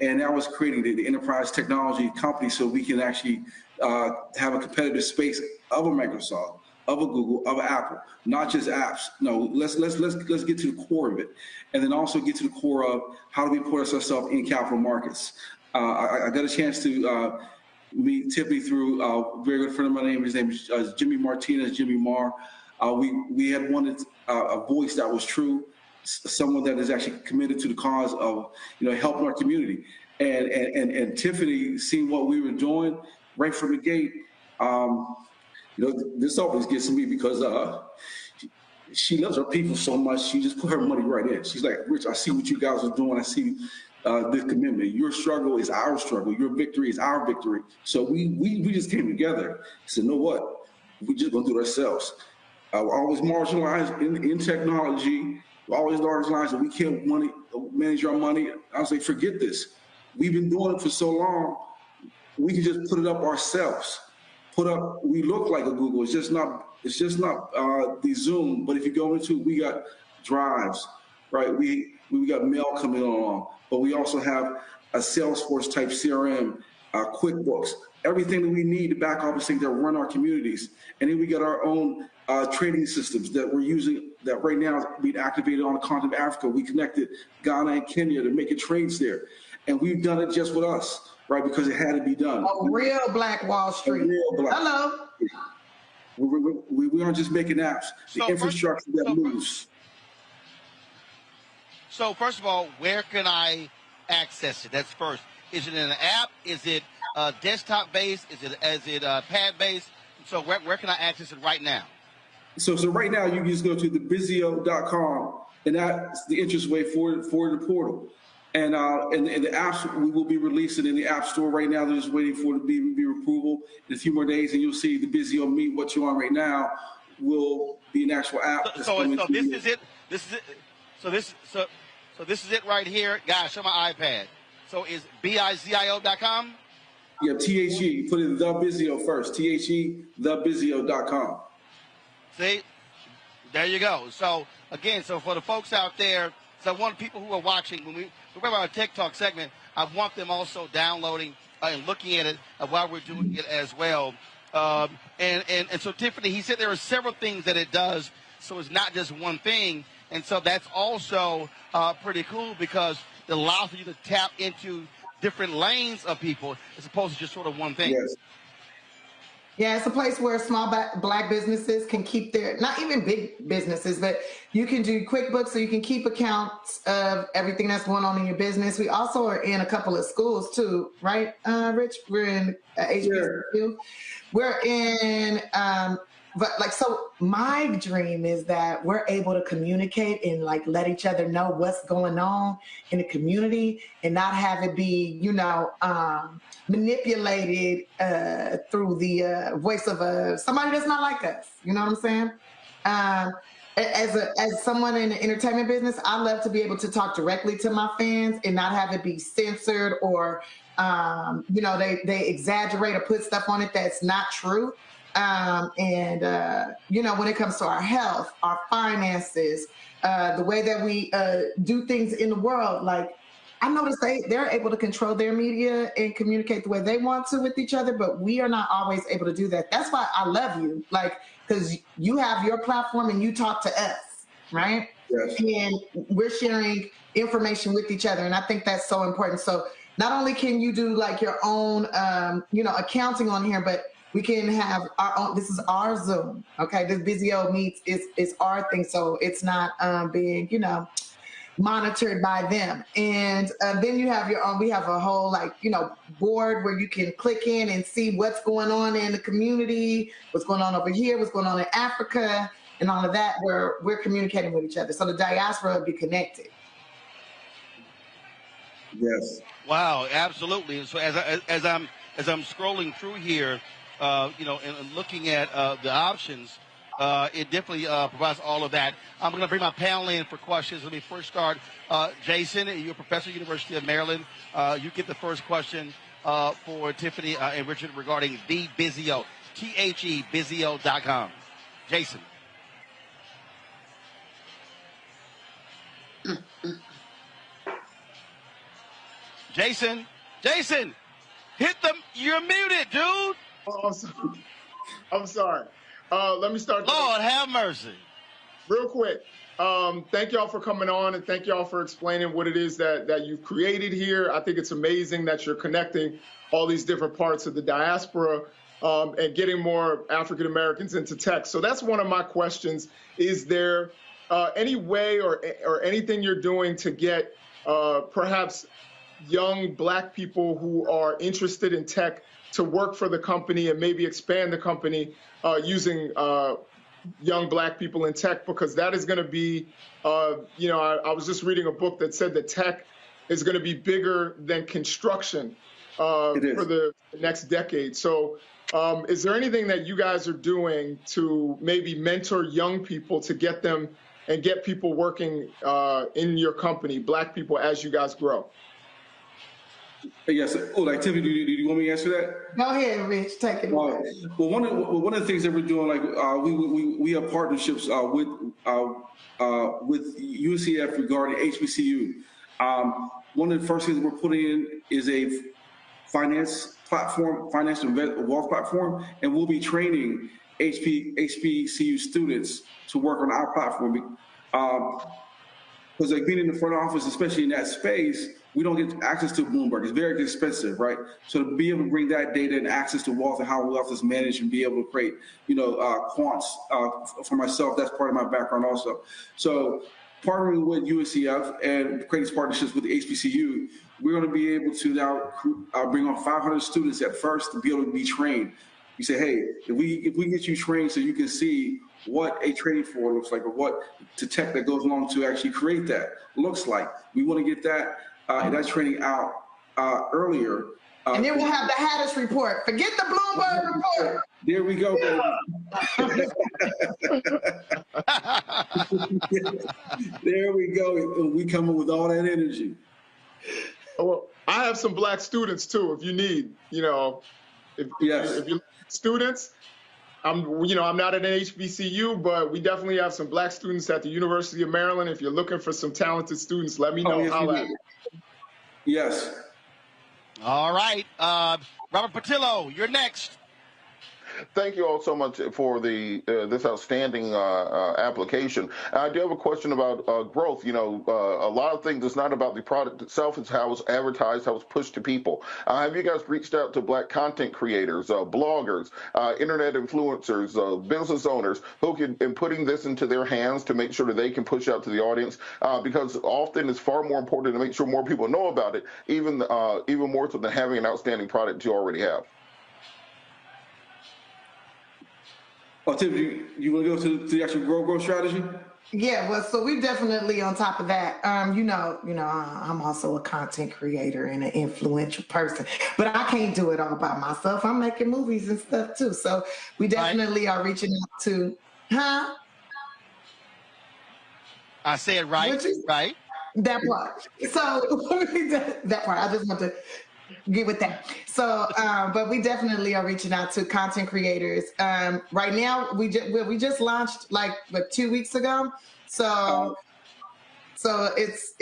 And that was creating the enterprise technology company so we can actually have a competitive space of a Microsoft, of a Google, of an Apple, not just apps. No, let's get to the core of it, and then also get to the core of how do we put ourselves in capital markets. I got a chance to meet Tiffany through a very good friend of mine. His name is Jimmy Martinez, Jimmy Marr. We had wanted a voice that was true, someone that is actually committed to the cause of helping our community. And Tiffany, seeing what we were doing right from the gate, this always gets to me because she loves her people so much. She just put her money right in. She's like, Rich, I see what you guys are doing. I see this commitment. Your struggle is our struggle. Your victory is our victory. So we just came together. Said, you know what? We just gonna do it ourselves. We're always marginalized in technology. We're always marginalized, and we can't manage our money. I was like, forget this. We've been doing it for so long. We can just put it up ourselves. We look like a Google. It's just not the Zoom. But if you go into, we got drives, right? We got mail coming along, but we also have a Salesforce type CRM, QuickBooks, everything that we need to back office things that run our communities. And then we got our own trading systems that we're using that right now is being activated on the continent of Africa. We connected Ghana and Kenya to make trades there. And we've done it just with us, right? Because it had to be done. A real Black Wall Street. Hello. We aren't just making apps. The infrastructure that moves. So first of all, where can I access it? That's first. Is it in an app? Is it desktop based? Is it pad based? So where can I access it right now? So right now you can just go to the Bizio.com, and that's the interest way for the portal. And the apps we will be releasing in the App Store right now. They're just waiting for it to be approval in a few more days, and you'll see the Bizio Meet. What you're on right now will be an actual app. So this is it. This is it. So this is it right here, guys. Show my iPad. So is Bizio.com? Yeah, THE. Put in the Bizio first. THE, thebizio.com. See, there you go. So again, for the folks out there, so I want people who are watching, when we have our Tech Talk segment, I want them also downloading and looking at it while we're doing it as well. And so Tiffany, he said there are several things that it does, so it's not just one thing. And so that's also pretty cool because it allows you to tap into different lanes of people as opposed to just sort of one thing. Yes. Yeah, it's a place where small Black businesses can keep their, not even big businesses, but you can do QuickBooks, so you can keep accounts of everything that's going on in your business. We also are in a couple of schools too, right, Rich? We're in HBCU. We're in but like, so my dream is that we're able to communicate and like let each other know what's going on in the community and not have it be, manipulated through the voice of somebody that's not like us. You know what I'm saying? As someone in the entertainment business, I love to be able to talk directly to my fans and not have it be censored or, they exaggerate or put stuff on it that's not true. When it comes to our health, our finances, the way that we do things in the world, like I noticed they're able to control their media and communicate the way they want to with each other, but we are not always able to do that. That's why I love you, because you have your platform and you talk to us, right? Yes. And we're sharing information with each other, and I think that's so important. So not only can you do like your own, accounting on here, but we can have our own. This is our Zoom, okay? This Bizio meets is our thing, so it's not being, monitored by them. And then you have your own. We have a whole board where you can click in and see what's going on in the community, what's going on over here, what's going on in Africa, and all of that. Where we're communicating with each other, so the diaspora will be connected. Yes. Wow, absolutely. So as I'm scrolling through here, and looking at the options, it definitely provides all of that. I'm going to bring my panel in for questions. Let me first start. Jason, you're a professor at the University of Maryland. You get the first question for Tiffany and Richard regarding the Bizio, Bizio.com. Jason. Jason, hit them. You're muted, dude. Oh, I'm sorry. Let me start. Lord have mercy. Real quick. Thank y'all for coming on, and thank y'all for explaining what it is that you've created here. I think it's amazing that you're connecting all these different parts of the diaspora and getting more African Americans into tech. So that's one of my questions. Is there any way or anything you're doing to get perhaps young Black people who are interested in tech to work for the company and maybe expand the company using young Black people in tech? Because that is going to be, I was just reading a book that said that tech is going to be bigger than construction for the next decade. So is there anything that you guys are doing to maybe mentor young people to get them and get people working in your company, Black people, as you guys grow? Yes. Tiffany, do you want me to answer that? Go ahead, Rich. Take it away. Well, one of the things that we're doing, we have partnerships with UCF regarding HBCU. One of the first things we're putting in is a finance and wealth platform, and we'll be training HBCU students to work on our platform. Because being in the front office, especially in that space, we don't get access to Bloomberg. It's very expensive, right? So to be able to bring that data and access to wealth and how wealth is managed and be able to create, quants for myself, that's part of my background also. So partnering with UCF and creating partnerships with the HBCU, we're going to be able to now bring on 500 students at first to be able to be trained. We say, hey, if we get you trained so you can see what a training floor looks like or what the tech that goes along to actually create that looks like. We want to get that training out earlier. And then we'll have the Haddish report. Forget the Bloomberg report. There we go, baby. There we go. We come up with all that energy. Well, I have some Black students too, if you need, if you're students, I'm not at an HBCU, but we definitely have some Black students at the University of Maryland. If you're looking for some talented students, let me know. Yes. All right. Robert Patillo, you're next. Thank you all so much for this outstanding application. I do have a question about growth. A lot of things, it's not about the product itself, it's how it's advertised, how it's pushed to people. Have you guys reached out to Black content creators, bloggers, internet influencers, business owners who can, in putting this into their hands to make sure that they can push out to the audience? Because often it's far more important to make sure more people know about it, even more so than having an outstanding product you already have. Oh, Tiffany, you want to go to the actual growth strategy? Yeah, well, so we're definitely on top of that. I'm also a content creator and an influential person, but I can't do it all by myself. I'm making movies and stuff too. So we definitely are reaching out to, I said right, right. That part. So that part, I just want to get with that. So, but we definitely are reaching out to content creators. Right now, we just launched like 2 weeks ago. So it's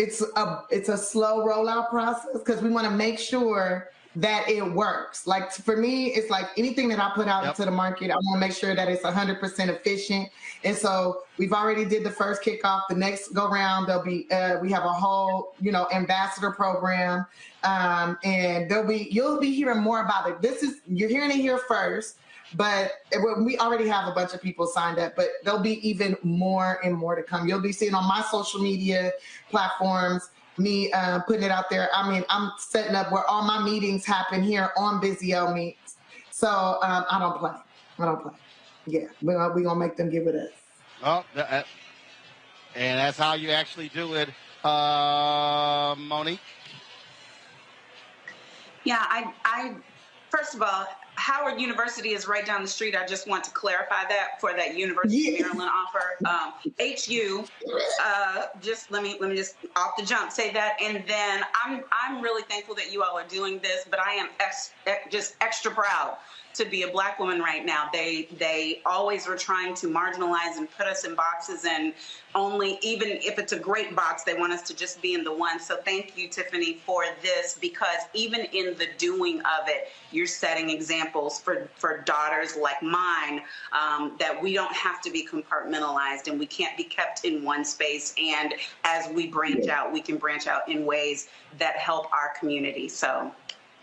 a slow rollout process because we want to make sure that it works. Like for me, it's like anything that I put out into the market, I want to make sure that it's 100% efficient. And so we've already did the first kickoff. The next go round, there'll be we have a whole ambassador program, and you'll be hearing more about it. You're hearing it here first, but we already have a bunch of people signed up. But there'll be even more and more to come. You'll be seeing on my social media platforms me putting it out there. I mean, I'm setting up where all my meetings happen here on Bizio Meets. So I don't play. Yeah, we're gonna make them give it us. Oh, and that's how you actually do it, Monique. Yeah, I first of all, Howard University is right down the street. I just want to clarify that for that University of Maryland offer. HU, just let me just off the jump say that, and then I'm really thankful that you all are doing this, but I am just extra proud to be a Black woman right now. They always were trying to marginalize and put us in boxes, and only, even if it's a great box, they want us to just be in the one. So thank you, Tiffany, for this, because even in the doing of it, you're setting examples for daughters like mine, that we don't have to be compartmentalized and we can't be kept in one space. And as we branch out, we can branch out in ways that help our community. So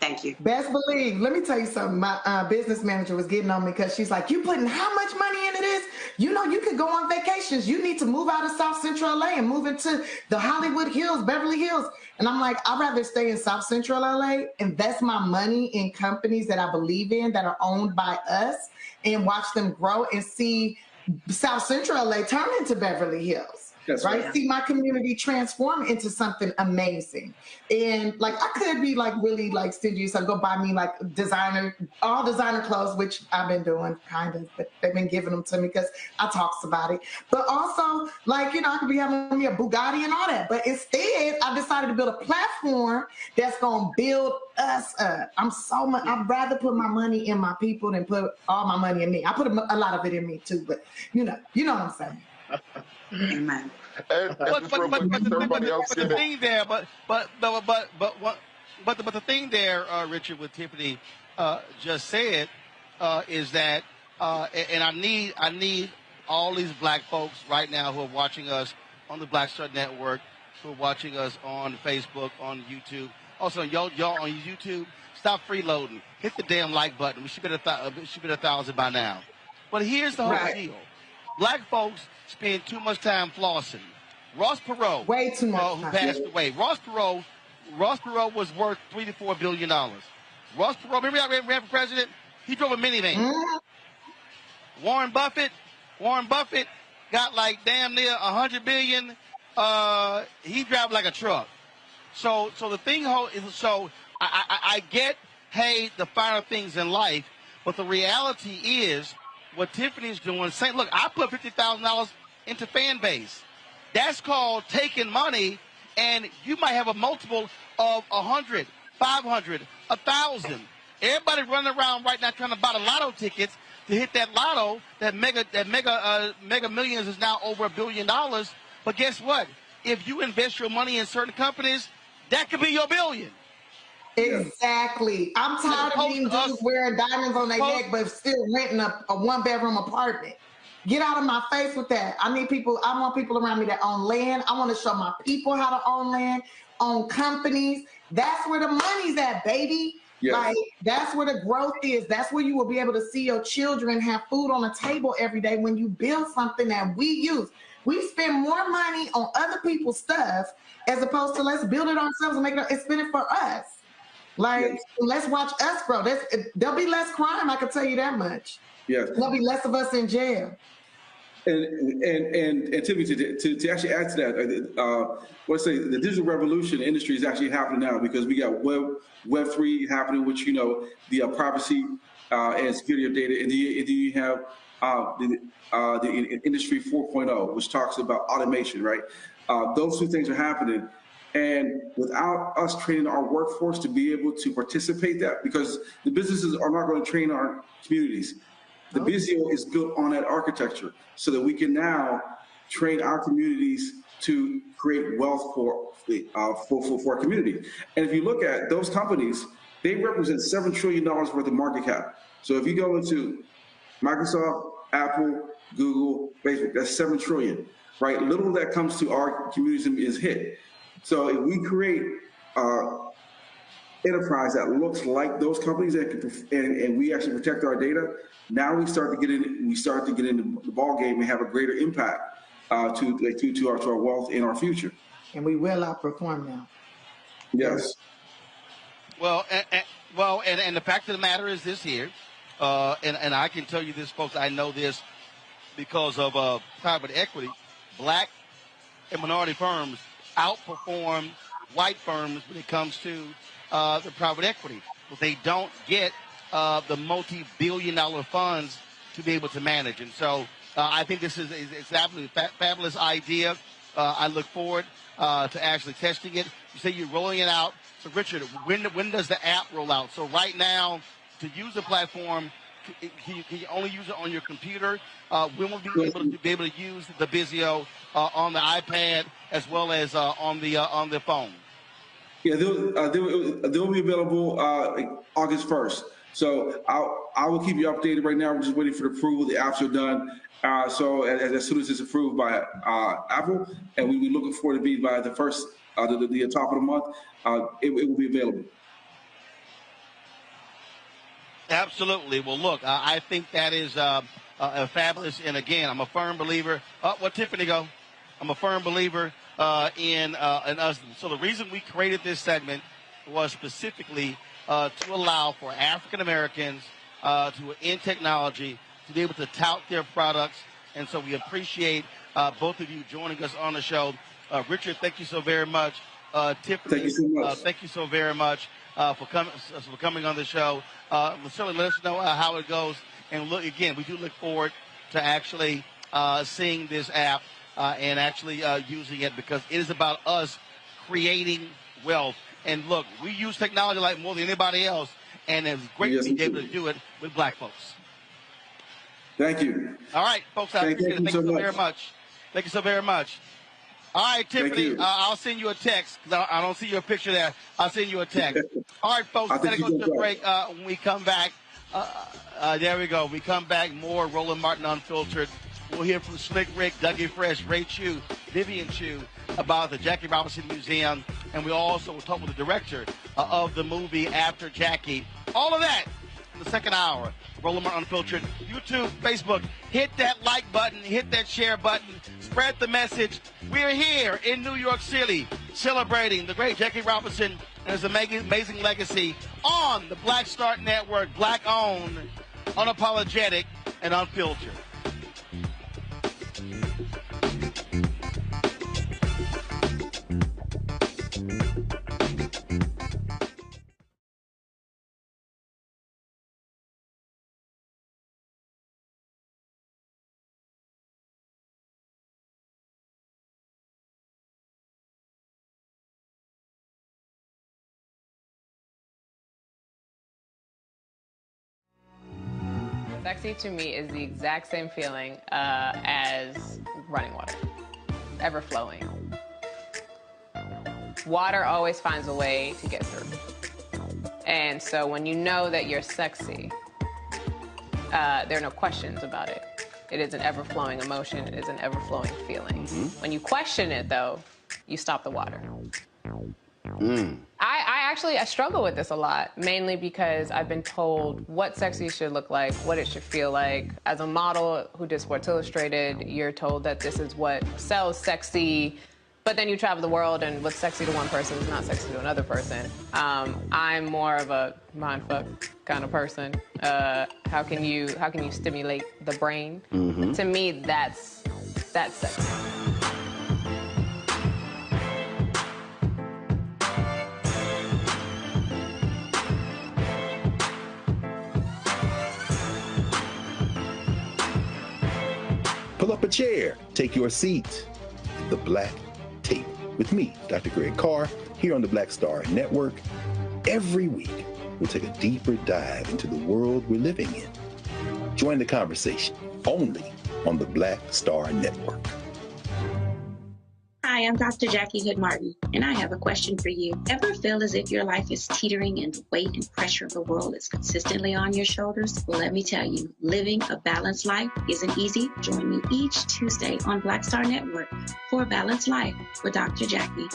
thank you. Best believe. Let me tell you something. My business manager was getting on me because she's like, you putting how much money into this? You could go on vacations. You need to move out of South Central LA and move into the Hollywood Hills, Beverly Hills. And I'm like, I'd rather stay in South Central LA, invest my money in companies that I believe in that are owned by us, and watch them grow and see South Central LA turn into Beverly Hills. That's right. See my community transform into something amazing. And like, I could be like really like stingy, so go buy me like all designer clothes, which I've been doing kind of, but they've been giving them to me because I talks about it. But also like, I could be having me a Bugatti and all that. But instead, I decided to build a platform that's going to build us up. I'd rather put my money in my people than put all my money in me. I put a lot of it in me too, but you know what I'm saying. Amen. But the thing there, but the thing there, Richard, what Tiffany just said is that, and I need all these Black folks right now who are watching us on the Black Star Network, who are watching us on Facebook, on YouTube. Also, y'all on YouTube, stop freeloading. Hit the damn like button. We should be at 1,000 by now. But here's the whole deal. Black folks spend too much time flossing. Ross Perot, way too much, who passed away. Ross Perot was worth $3 to $4 billion. Ross Perot, remember that ran for president? He drove a minivan. Mm-hmm. Warren Buffett got like damn near $100 billion. He drives like a truck. So the thing is, so I get, hey, the finer things in life, but the reality is, what Tiffany's doing, saying, look, I put $50,000 into fan base. That's called taking money, and you might have a multiple of 100, 500, 1,000. Everybody running around right now trying to buy the lotto tickets to hit that lotto. That mega millions is now over $1 billion. But guess what? If you invest your money in certain companies, that could be your billion. Exactly. I'm tired of these dudes wearing diamonds on their neck but still renting a one-bedroom apartment. Get out of my face with that. I want people around me that own land. I want to show my people how to own land, own companies. That's where the money's at, baby. Yes. Like, that's where the growth is. That's where you will be able to see your children have food on the table every day when you build something that we use. We spend more money on other people's stuff as opposed to let's build it ourselves and make it spend it for us. Like, let's watch us grow. There'll be less crime, I can tell you that much. Yes. There'll be less of us in jail. And Tiffany, to actually add to that, let's say the digital revolution industry is actually happening now because we got Web3 happening, which, you know, the privacy and security of data, and then you have the industry 4.0, which talks about automation, right? Those two things are happening. And without us training our workforce to be able to participate that, because the businesses are not going to train our communities. The Bizio is built on that architecture so that we can now train our communities to create wealth for our community. And if you look at those companies, they represent $7 trillion worth of market cap. So if you go into Microsoft, Apple, Google, Facebook, that's $7 trillion, right? Little of that comes to our communities is hit. So if we create enterprise that looks like those companies and we actually protect our data, now we start to get in the ball game and have a greater impact to our wealth in our future. And we will outperform now. Yes. Well, and the fact of the matter is this here, and I can tell you this, folks. I know this because of private equity. Black and minority firms outperform white firms when it comes to the private equity. But they don't get the multi-billion-dollar funds to be able to manage. And so I think this is it's absolutely fabulous idea. I look forward to actually testing it. You say you're rolling it out. So, Richard, when does the app roll out? So right now, to use the platform, can you only use it on your computer? When will we be able to use the Bizio on the iPad as well as on the phone? Yeah, they'll be available August 1st. So I will keep you updated. Right now, we're just waiting for the approval. The apps are done. So as soon as it's approved by Apple, and we're looking forward to be by the first, the top of the month, it will be available. Absolutely. Well, look, I think that is a fabulous. And again, I'm a firm believer. Where'd Tiffany go? I'm a firm believer in us. So the reason we created this segment was specifically to allow for African Americans in technology to be able to tout their products. And so we appreciate both of you joining us on the show. Richard, thank you so very much. Tiffany, thank you so much. Thank you so very much for coming on the show. Certainly let us know how it goes. And look, again, we do look forward to actually seeing this app and actually using it, because it is about us creating wealth. And look, we use technology like more than anybody else, and it's great to be able to do it with black folks. Thank you. All right, folks, I appreciate it. Thank you so very much. Thank you so very much. All right, Tiffany, I'll send you a text because I don't see your picture there. I'll send you a text. All right, folks, we're going to go to a break. When we come back, there we go. We come back, more Roland Martin Unfiltered. We'll hear from Slick Rick, Dougie Fresh, Ray Chu, Vivian Chu about the Jackie Robinson Museum. And we also will talk with the director of the movie After Jackie. All of that in the second hour. Roland Martin Unfiltered, YouTube, Facebook. Hit that like button, hit that share button, spread the message. We're here in New York City celebrating the great Jackie Robinson and his amazing legacy on the Black Start Network, black-owned, unapologetic, and unfiltered. Sexy to me is the exact same feeling as running water, ever flowing. Water always finds a way to get through. And so when you know that you're sexy, there are no questions about it. It is an ever-flowing emotion. It is an ever-flowing feeling. When you question it, though, you stop the water. I struggle with this a lot, mainly because I've been told what sexy should look like, what it should feel like. As a model who did Sports Illustrated, you're told that this is what sells sexy. But then you travel the world, and what's sexy to one person is not sexy to another person. I'm more of a mindfuck kind of person. How can you stimulate the brain? Mm-hmm. To me, that's sexy. Pull up a chair, take your seat. The Black Tape with me, Dr. Greg Carr, here on the Black Star Network. Every week, we'll take a deeper dive into the world we're living in. Join the conversation only on the Black Star Network. Hi, I'm Dr. Jackie Hood Martin, and I have a question for you. Ever feel as if your life is teetering and the weight and pressure of the world is consistently on your shoulders? Well, let me tell you, living a balanced life isn't easy. Join me each Tuesday on Black Star Network for a Balanced Life with Dr. Jackie.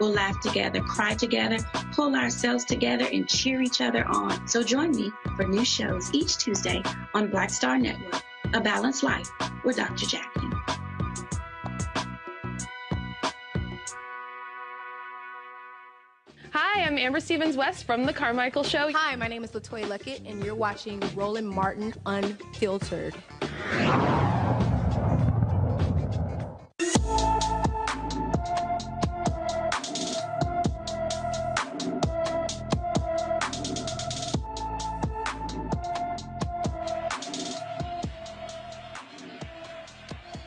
We'll laugh together, cry together, pull ourselves together, and cheer each other on. So join me for new shows each Tuesday on Black Star Network, A Balanced Life with Dr. Jackie. Hi, I'm Amber Stevens-West from The Carmichael Show. Hi, my name is LaToya Luckett, and you're watching Roland Martin Unfiltered.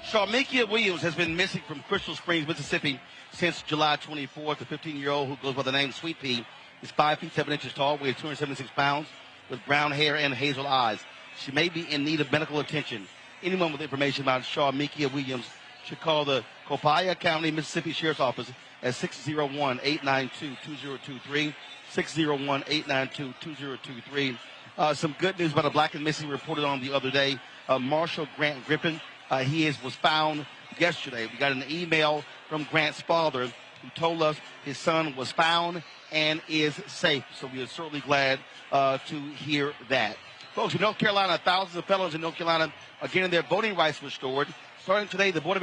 Sharmikia Williams has been missing from Crystal Springs, Mississippi since July 24th. The 15-year-old, who goes by the name Sweet Pea, is 5 feet 7 inches tall, weighs 276 pounds, with brown hair and hazel eyes. She may be in need of medical attention. Anyone with information about Sharmikia Williams should call the Copiah County, Mississippi Sheriff's Office at 601-892-2023, 601-892-2023. Some good news about a black and missing reported on the other day. Marshall Grant Griffin, he was found yesterday. We got an email from Grant's father who told us his son was found and is safe. So we are certainly glad to hear that. Folks, in North Carolina, thousands of felons in North Carolina are getting their voting rights restored. Starting today, the Board of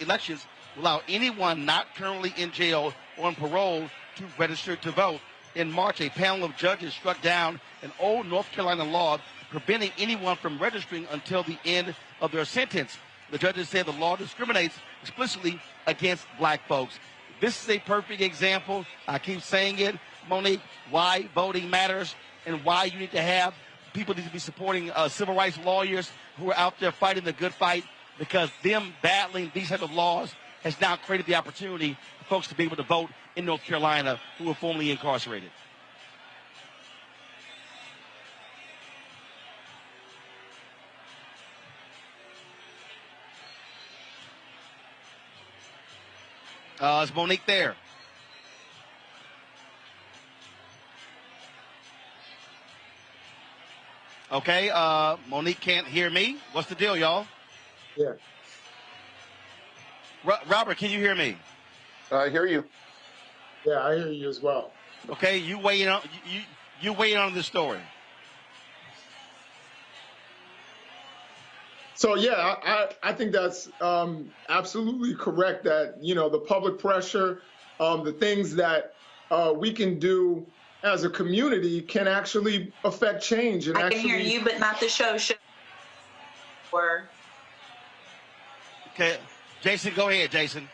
Elections will allow anyone not currently in jail or on parole to register to vote. In March, a panel of judges struck down an old North Carolina law preventing anyone from registering until the end of their sentence. The judges said the law discriminates explicitly against black folks. This is a perfect example. I keep saying it, Monique, why voting matters and why you need to have people need to be supporting civil rights lawyers who are out there fighting the good fight, because them battling these type of laws has now created the opportunity for folks to be able to vote in North Carolina who were formerly incarcerated. Is Monique there? Okay, Monique can't hear me. What's the deal, y'all? Yeah. Robert, can you hear me? I hear you. Yeah, I hear you as well. Okay, you weigh in on you weigh in on this story. So yeah, I think that's absolutely correct. That the public pressure, the things that we can do as a community can actually affect change. And I can hear you, but not the show. Okay, Jason, go ahead, Jason.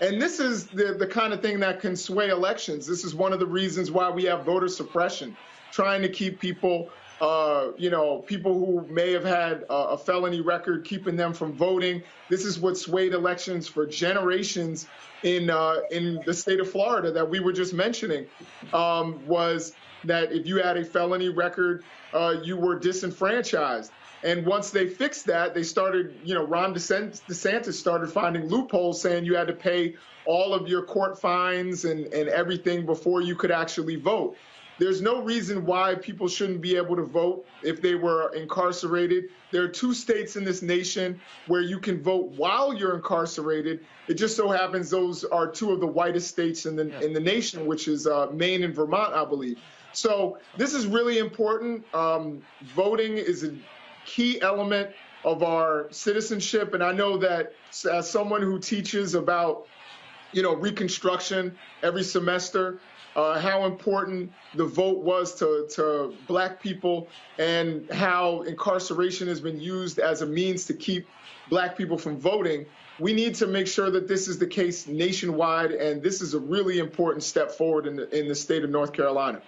And this is the kind of thing that can sway elections. This is one of the reasons why we have voter suppression, trying to keep people, people who may have had a felony record, keeping them from voting. This is what swayed elections for generations in the state of Florida that we were just mentioning, was that if you had a felony record, you were disenfranchised. And once they fixed that, they started, Ron DeSantis started finding loopholes, saying you had to pay all of your court fines and everything before you could actually vote. There's no reason why people shouldn't be able to vote if they were incarcerated. There are 2 states in this nation where you can vote while you're incarcerated. It just so happens those are 2 of the whitest states in the nation, which is Maine and Vermont, I believe. So this is really important. Voting is a key element of our citizenship. And I know that as someone who teaches about, Reconstruction every semester, how important the vote was to Black people and how incarceration has been used as a means to keep Black people from voting. We need to make sure that this is the case nationwide, and this is a really important step forward in the state of North Carolina.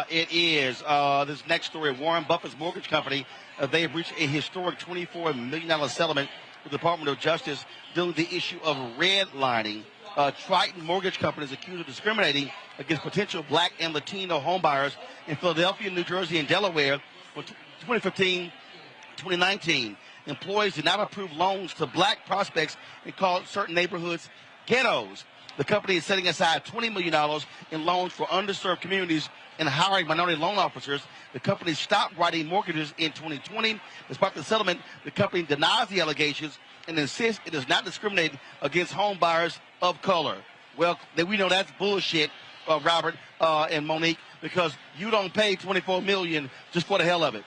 It is. This next story, Warren Buffett's mortgage company, they have reached a historic $24 million settlement with the Department of Justice dealing with the issue of redlining. Triton Mortgage Company is accused of discriminating against potential Black and Latino homebuyers in Philadelphia, New Jersey, and Delaware from 2015 to 2019. Employees did not approve loans to Black prospects and called certain neighborhoods ghettos. The company is setting aside $20 million in loans for underserved communities and hiring minority loan officers. The company stopped writing mortgages in 2020. Despite the settlement, the company denies the allegations and insists it does not discriminate against home buyers of color. Well, we know that's bullshit, Robert and Monique, because you don't pay $24 million just for the hell of it.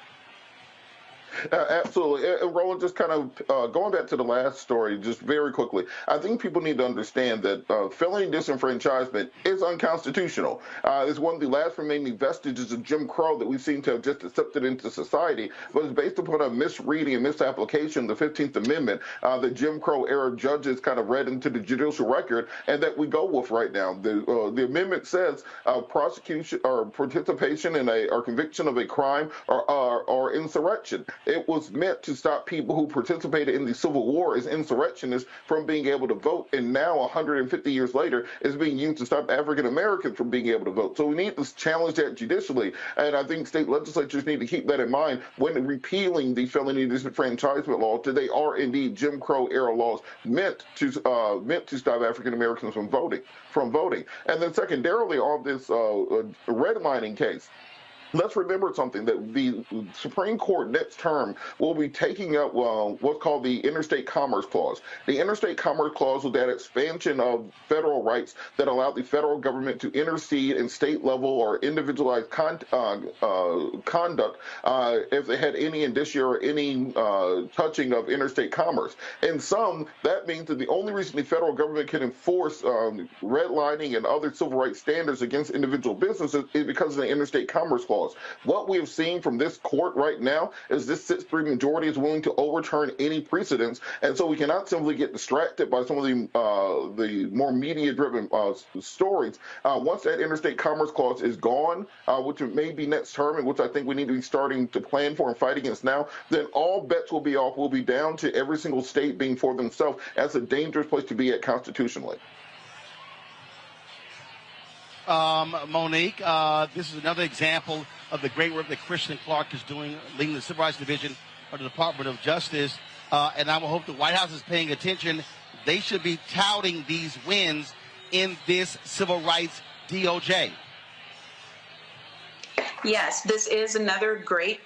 Absolutely. And Roland, just kind of going back to the last story, just very quickly, I think people need to understand that felony disenfranchisement is unconstitutional. It's one of the last remaining vestiges of Jim Crow that we seem to have just accepted into society, but it's based upon a misreading and misapplication of the 15th Amendment that Jim Crow era judges kind of read into the judicial record and that we go with right now. The amendment says prosecution or participation in or conviction of a crime or insurrection. It was meant to stop people who participated in the Civil War as insurrectionists from being able to vote, and now 150 years later is being used to stop African Americans from being able to vote. So we need to challenge that judicially, and I think state legislatures need to keep that in mind when repealing the felony disenfranchisement laws, that they are indeed Jim Crow era laws meant to stop African Americans from voting. And then secondarily on this redlining case, let's remember something, that the Supreme Court next term will be taking up what's called the Interstate Commerce Clause. The Interstate Commerce Clause was that expansion of federal rights that allowed the federal government to intercede in state level or individualized conduct if they had any indicia or any touching of interstate commerce. And some, that means that the only reason the federal government can enforce redlining and other civil rights standards against individual businesses is because of the Interstate Commerce Clause. What we have seen from this court right now is this 6-3 majority is willing to overturn any precedents, and so we cannot simply get distracted by some of the more media-driven stories. Once that Interstate Commerce Clause is gone, which may be next term, and which I think we need to be starting to plan for and fight against now, then all bets will be off. We'll be down to every single state being for themselves. That's a dangerous place to be at constitutionally. Monique, this is another example of the great work that Christian Clark is doing, leading the Civil Rights Division of the Department of Justice. And I will hope the White House is paying attention. They should be touting these wins in this civil rights DOJ. Yes, this is another great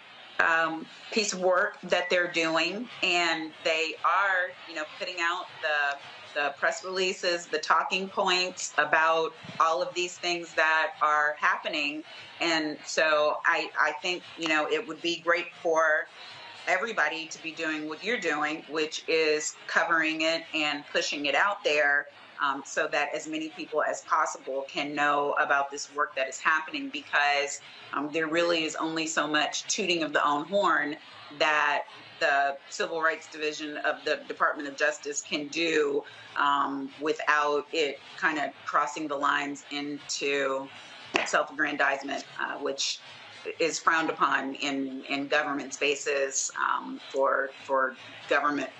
piece of work that they're doing, and they are, putting out the press releases, the talking points about all of these things that are happening. And so I think, it would be great for everybody to be doing what you're doing, which is covering it and pushing it out there so that as many people as possible can know about this work that is happening, because there really is only so much tooting of the own horn that the Civil Rights Division of the Department of Justice can do without it kind of crossing the lines into self-aggrandizement, which is frowned upon in government spaces for government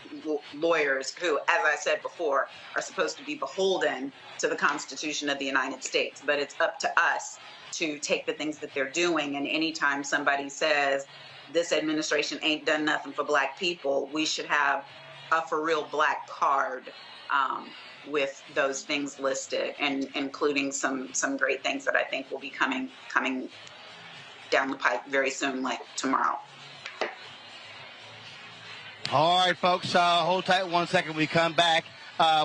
lawyers who, as I said before, are supposed to be beholden to the Constitution of the United States. But it's up to us to take the things that they're doing, and anytime somebody says, this administration ain't done nothing for Black people, we should have a for real Black card with those things listed, and including some great things that I think will be coming down the pipe very soon, like tomorrow. All right, folks, hold tight 1 second. We come back.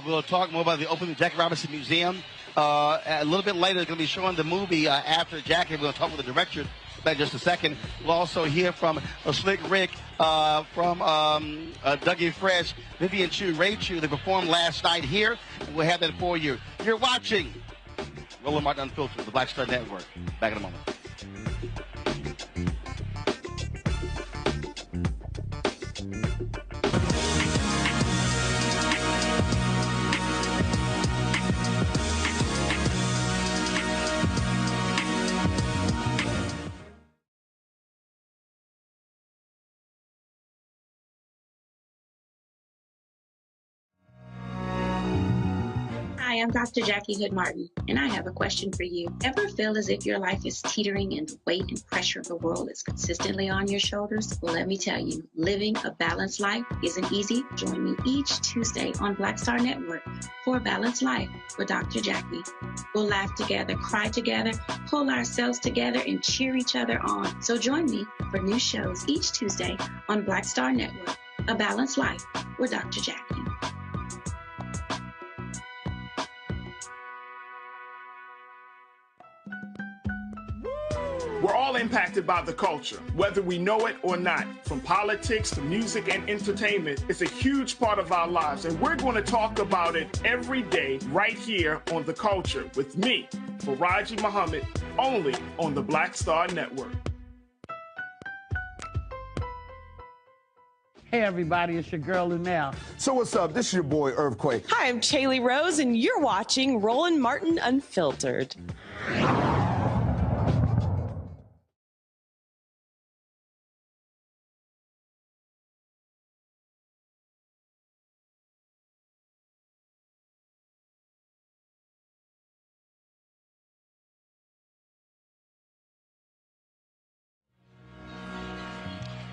We'll talk more about the opening of the Jackie Robinson Museum. A little bit later, they're going to be showing the movie after Jackie. We're going to talk with the director in just a second. We'll also hear from Slick Rick, from Dougie Fresh, Vivian Chu, Ray Chu. They performed last night here, and we'll have that for you. You're watching Roland Martin Unfiltered, the Black Star Network. Back in a moment. Hi, I'm Dr. Jackie Hood Martin, and I have a question for you. Ever feel as if your life is teetering and the weight and pressure of the world is consistently on your shoulders? Well, let me tell you, living a balanced life isn't easy. Join me each Tuesday on Black Star Network for A Balanced Life with Dr. Jackie. We'll laugh together, cry together, pull ourselves together, and cheer each other on. So join me for new shows each Tuesday on Black Star Network, A Balanced Life with Dr. Jackie. We're all impacted by the culture, whether we know it or not. From politics to music and entertainment, it's a huge part of our lives, and we're going to talk about it every day right here on The Culture with me, Faraji Muhammad, only on the Black Star Network. Hey everybody, it's your girl Lunel. So what's up? This is your boy Earthquake. Hi, I'm Chaley Rose, and you're watching Roland Martin Unfiltered.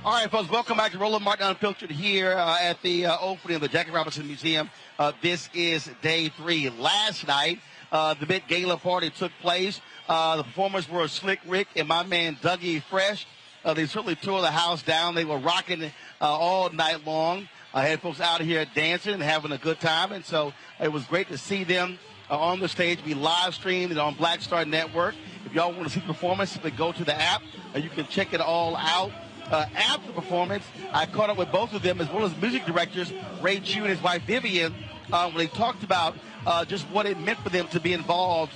All right, folks, welcome back to Roland Martin Unfiltered here at the opening of the Jackie Robinson Museum. This is day 3. Last night, the big gala party took place. The performers were Slick Rick and my man Dougie Fresh. They certainly tore the house down. They were rocking all night long. I had folks out here dancing and having a good time, and so it was great to see them on the stage. We live streamed it on Black Star Network. If y'all want to see the performance, simply go to the app, and you can check it all out. After the performance, I caught up with both of them as well as music directors, Ray Chu and his wife Vivian, when they talked about just what it meant for them to be involved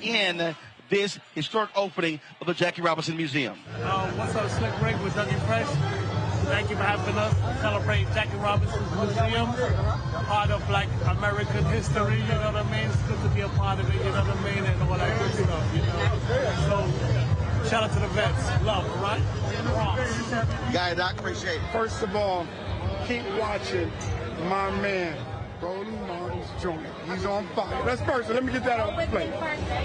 in this historic opening of the Jackie Robinson Museum. What's up, Slick Rick with Dougie Fresh? Thank you for having us celebrate Jackie Robinson's Museum, part of Black American history, you know what I mean? It's good to be a part of it, you know what I mean, and all that good stuff, you know? So, shout out to the vets. Love, right? Guy, Doc, appreciate it. First of all, keep watching my man, Roland Martin's joint. He's on fire. That's first. Let me get that off the plate.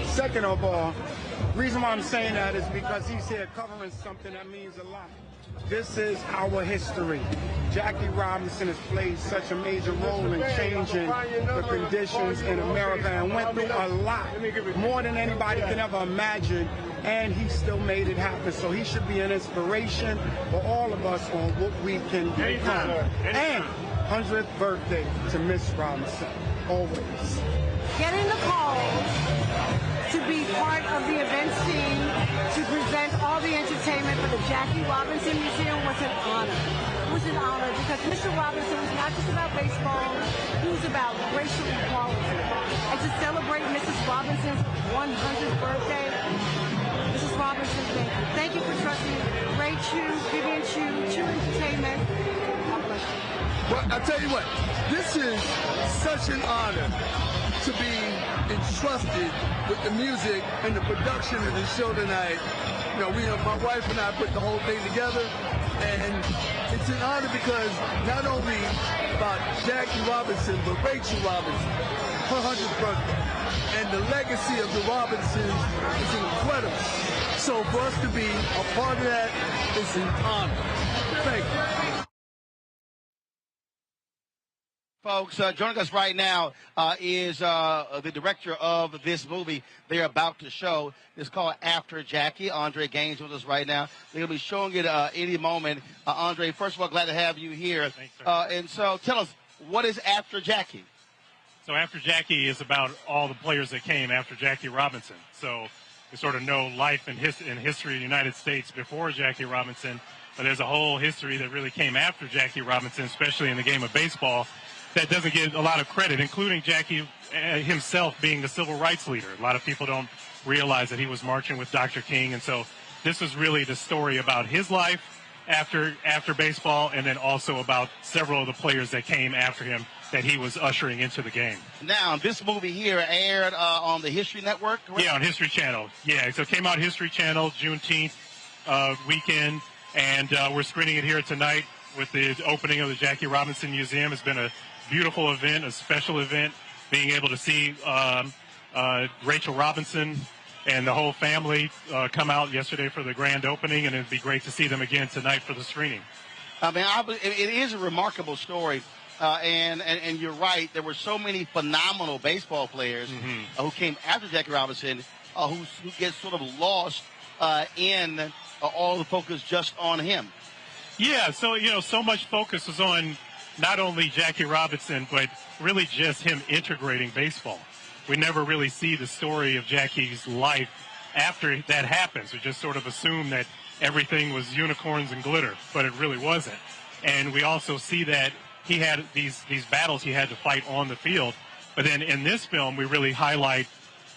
Second of all, reason why I'm saying that is because he's here covering something that means a lot. This is our history. Jackie Robinson has played such a major role in changing the conditions in America and went through a lot, more than anybody can ever imagine, and he still made it happen. So he should be an inspiration for all of us on what we can become. And 100th birthday to Miss Robinson, always. Getting the call to be part of the event scene, to present all the entertainment for the Jackie Robinson Museum was an honor. It was an honor because Mr. Robinson was not just about baseball, he was about racial equality. And to celebrate Mrs. Robinson's 100th birthday, Mrs. Robinson, thank you for trusting Ray Chu, Vivian Chu, Chu Entertainment. God bless you. Well, I tell you what, this is such an honor to be entrusted with the music and the production of the show tonight. You know, my wife and I put the whole thing together, and it's an honor because not only about Jackie Robinson, but Rachel Robinson, her 100th birthday, and the legacy of the Robinsons is incredible. So for us to be a part of that is an honor. Thank you. Folks, joining us right now is the director of this movie they're about to show. It's called After Jackie. Andre Gaines with us right now. They're going to be showing it any moment. Andre, first of all, glad to have you here. Thanks, sir. And so tell us, what is After Jackie? So After Jackie is about all the players that came after Jackie Robinson. So sort of know life and history of the United States before Jackie Robinson, but there's a whole history that really came after Jackie Robinson, especially in the game of baseball, that doesn't get a lot of credit, including Jackie himself being the civil rights leader. A lot of people don't realize that he was marching with Dr. King, and so this was really the story about his life after baseball, and then also about several of the players that came after him that he was ushering into the game. Now, this movie here aired on the History Network, correct? Yeah, on History Channel. Yeah, so it came out History Channel, Juneteenth weekend, and we're screening it here tonight with the opening of the Jackie Robinson Museum. It's been a beautiful event, a special event, being able to see Rachel Robinson and the whole family come out yesterday for the grand opening, and it'd be great to see them again tonight for the screening. I mean, it is a remarkable story, and you're right. There were so many phenomenal baseball players who came after Jackie Robinson, who get sort of lost in all the focus just on him. Yeah, so, so much focus was on not only Jackie Robinson, but really just him integrating baseball. We never really see the story of Jackie's life after that happens. We just sort of assume that everything was unicorns and glitter, but it really wasn't. And we also see that he had these battles he had to fight on the field. But then in this film, we really highlight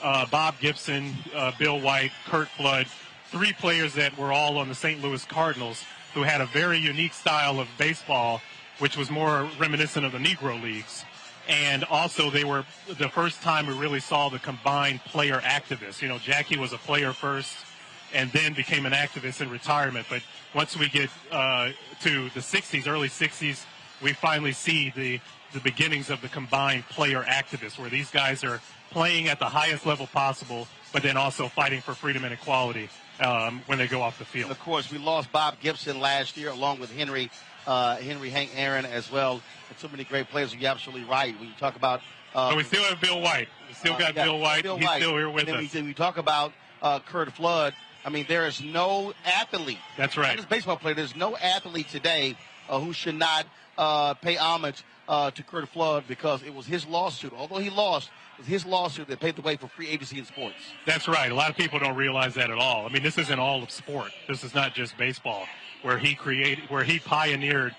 Bob Gibson, Bill White, Curt Flood, three players that were all on the St. Louis Cardinals who had a very unique style of baseball, which was more reminiscent of the Negro Leagues. And also, they were the first time we really saw the combined player activists. Jackie was a player first and then became an activist in retirement. But once we get to the 60s, early 60s, we finally see the beginnings of the combined player activists, where these guys are playing at the highest level possible, but then also fighting for freedom and equality when they go off the field. Of course, we lost Bob Gibson last year, along with Henry Hank Aaron as well, and so many great players. You're absolutely right. When you talk about... but we still have Bill White. We still got Bill White. He's still here with us. We talk about Curt Flood. I mean, there is no athlete. That's right. Not just baseball player. There's no athlete today who should not pay homage to Curt Flood, because it was his lawsuit. Although he lost, it was his lawsuit that paved the way for free agency in sports. That's right. A lot of people don't realize that at all. I mean, this isn't all of sport. This is not just baseball, where he pioneered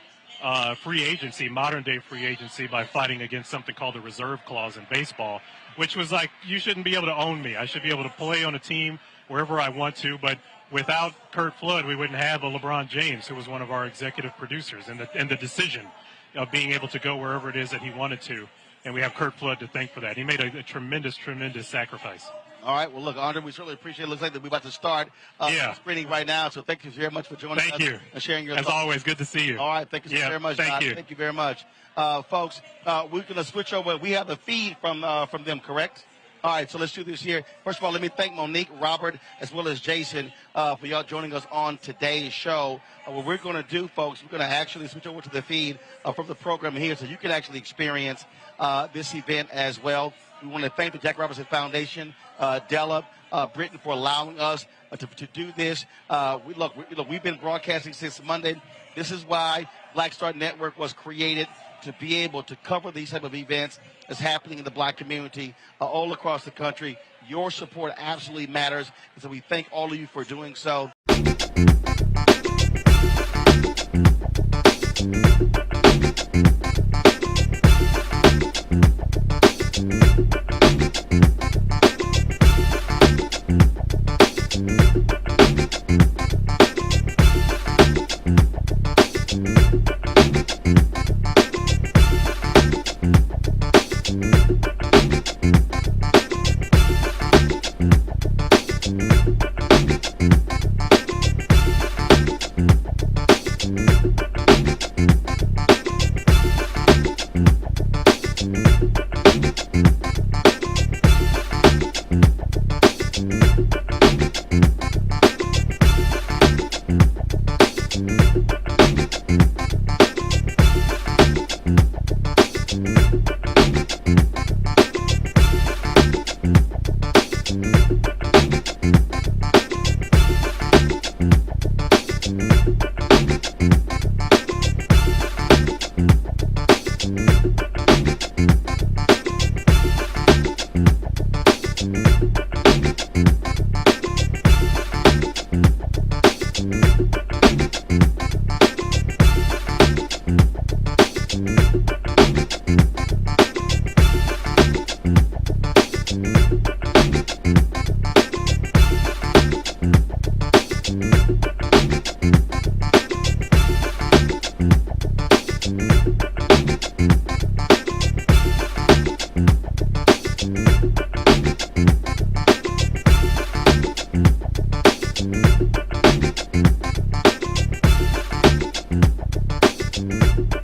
free agency, modern day free agency, by fighting against something called the reserve clause in baseball, which was like, you shouldn't be able to own me. I should be able to play on a team wherever I want to. But without Curt Flood, we wouldn't have a LeBron James, who was one of our executive producers, and the decision of being able to go wherever it is that he wanted to. And we have Curt Flood to thank for that. He made a tremendous, tremendous sacrifice. All right. Well, look, Andre, we certainly appreciate it. It looks like that we're about to start screening right now. So thank you very much for joining us. Thank you. And sharing your thoughts. As always, good to see you. All right. Thank you very much. Thank you. Thank you very much. Folks, we're going to switch over. We have the feed from them, correct? All right, so let's do this here. First of all, let me thank Monique, Robert, as well as Jason for y'all joining us on today's show. What we're going to do, folks, we're going to actually switch over to the feed from the program here, so you can actually experience this event as well. We want to thank the Jackie Robinson Foundation, Della, Brittney, for allowing us to do this. We've been broadcasting since Monday. This is why Black Star Network was created, to be able to cover these type of events that's happening in the black community all across the country. Your support absolutely matters, and so we thank all of you for doing so.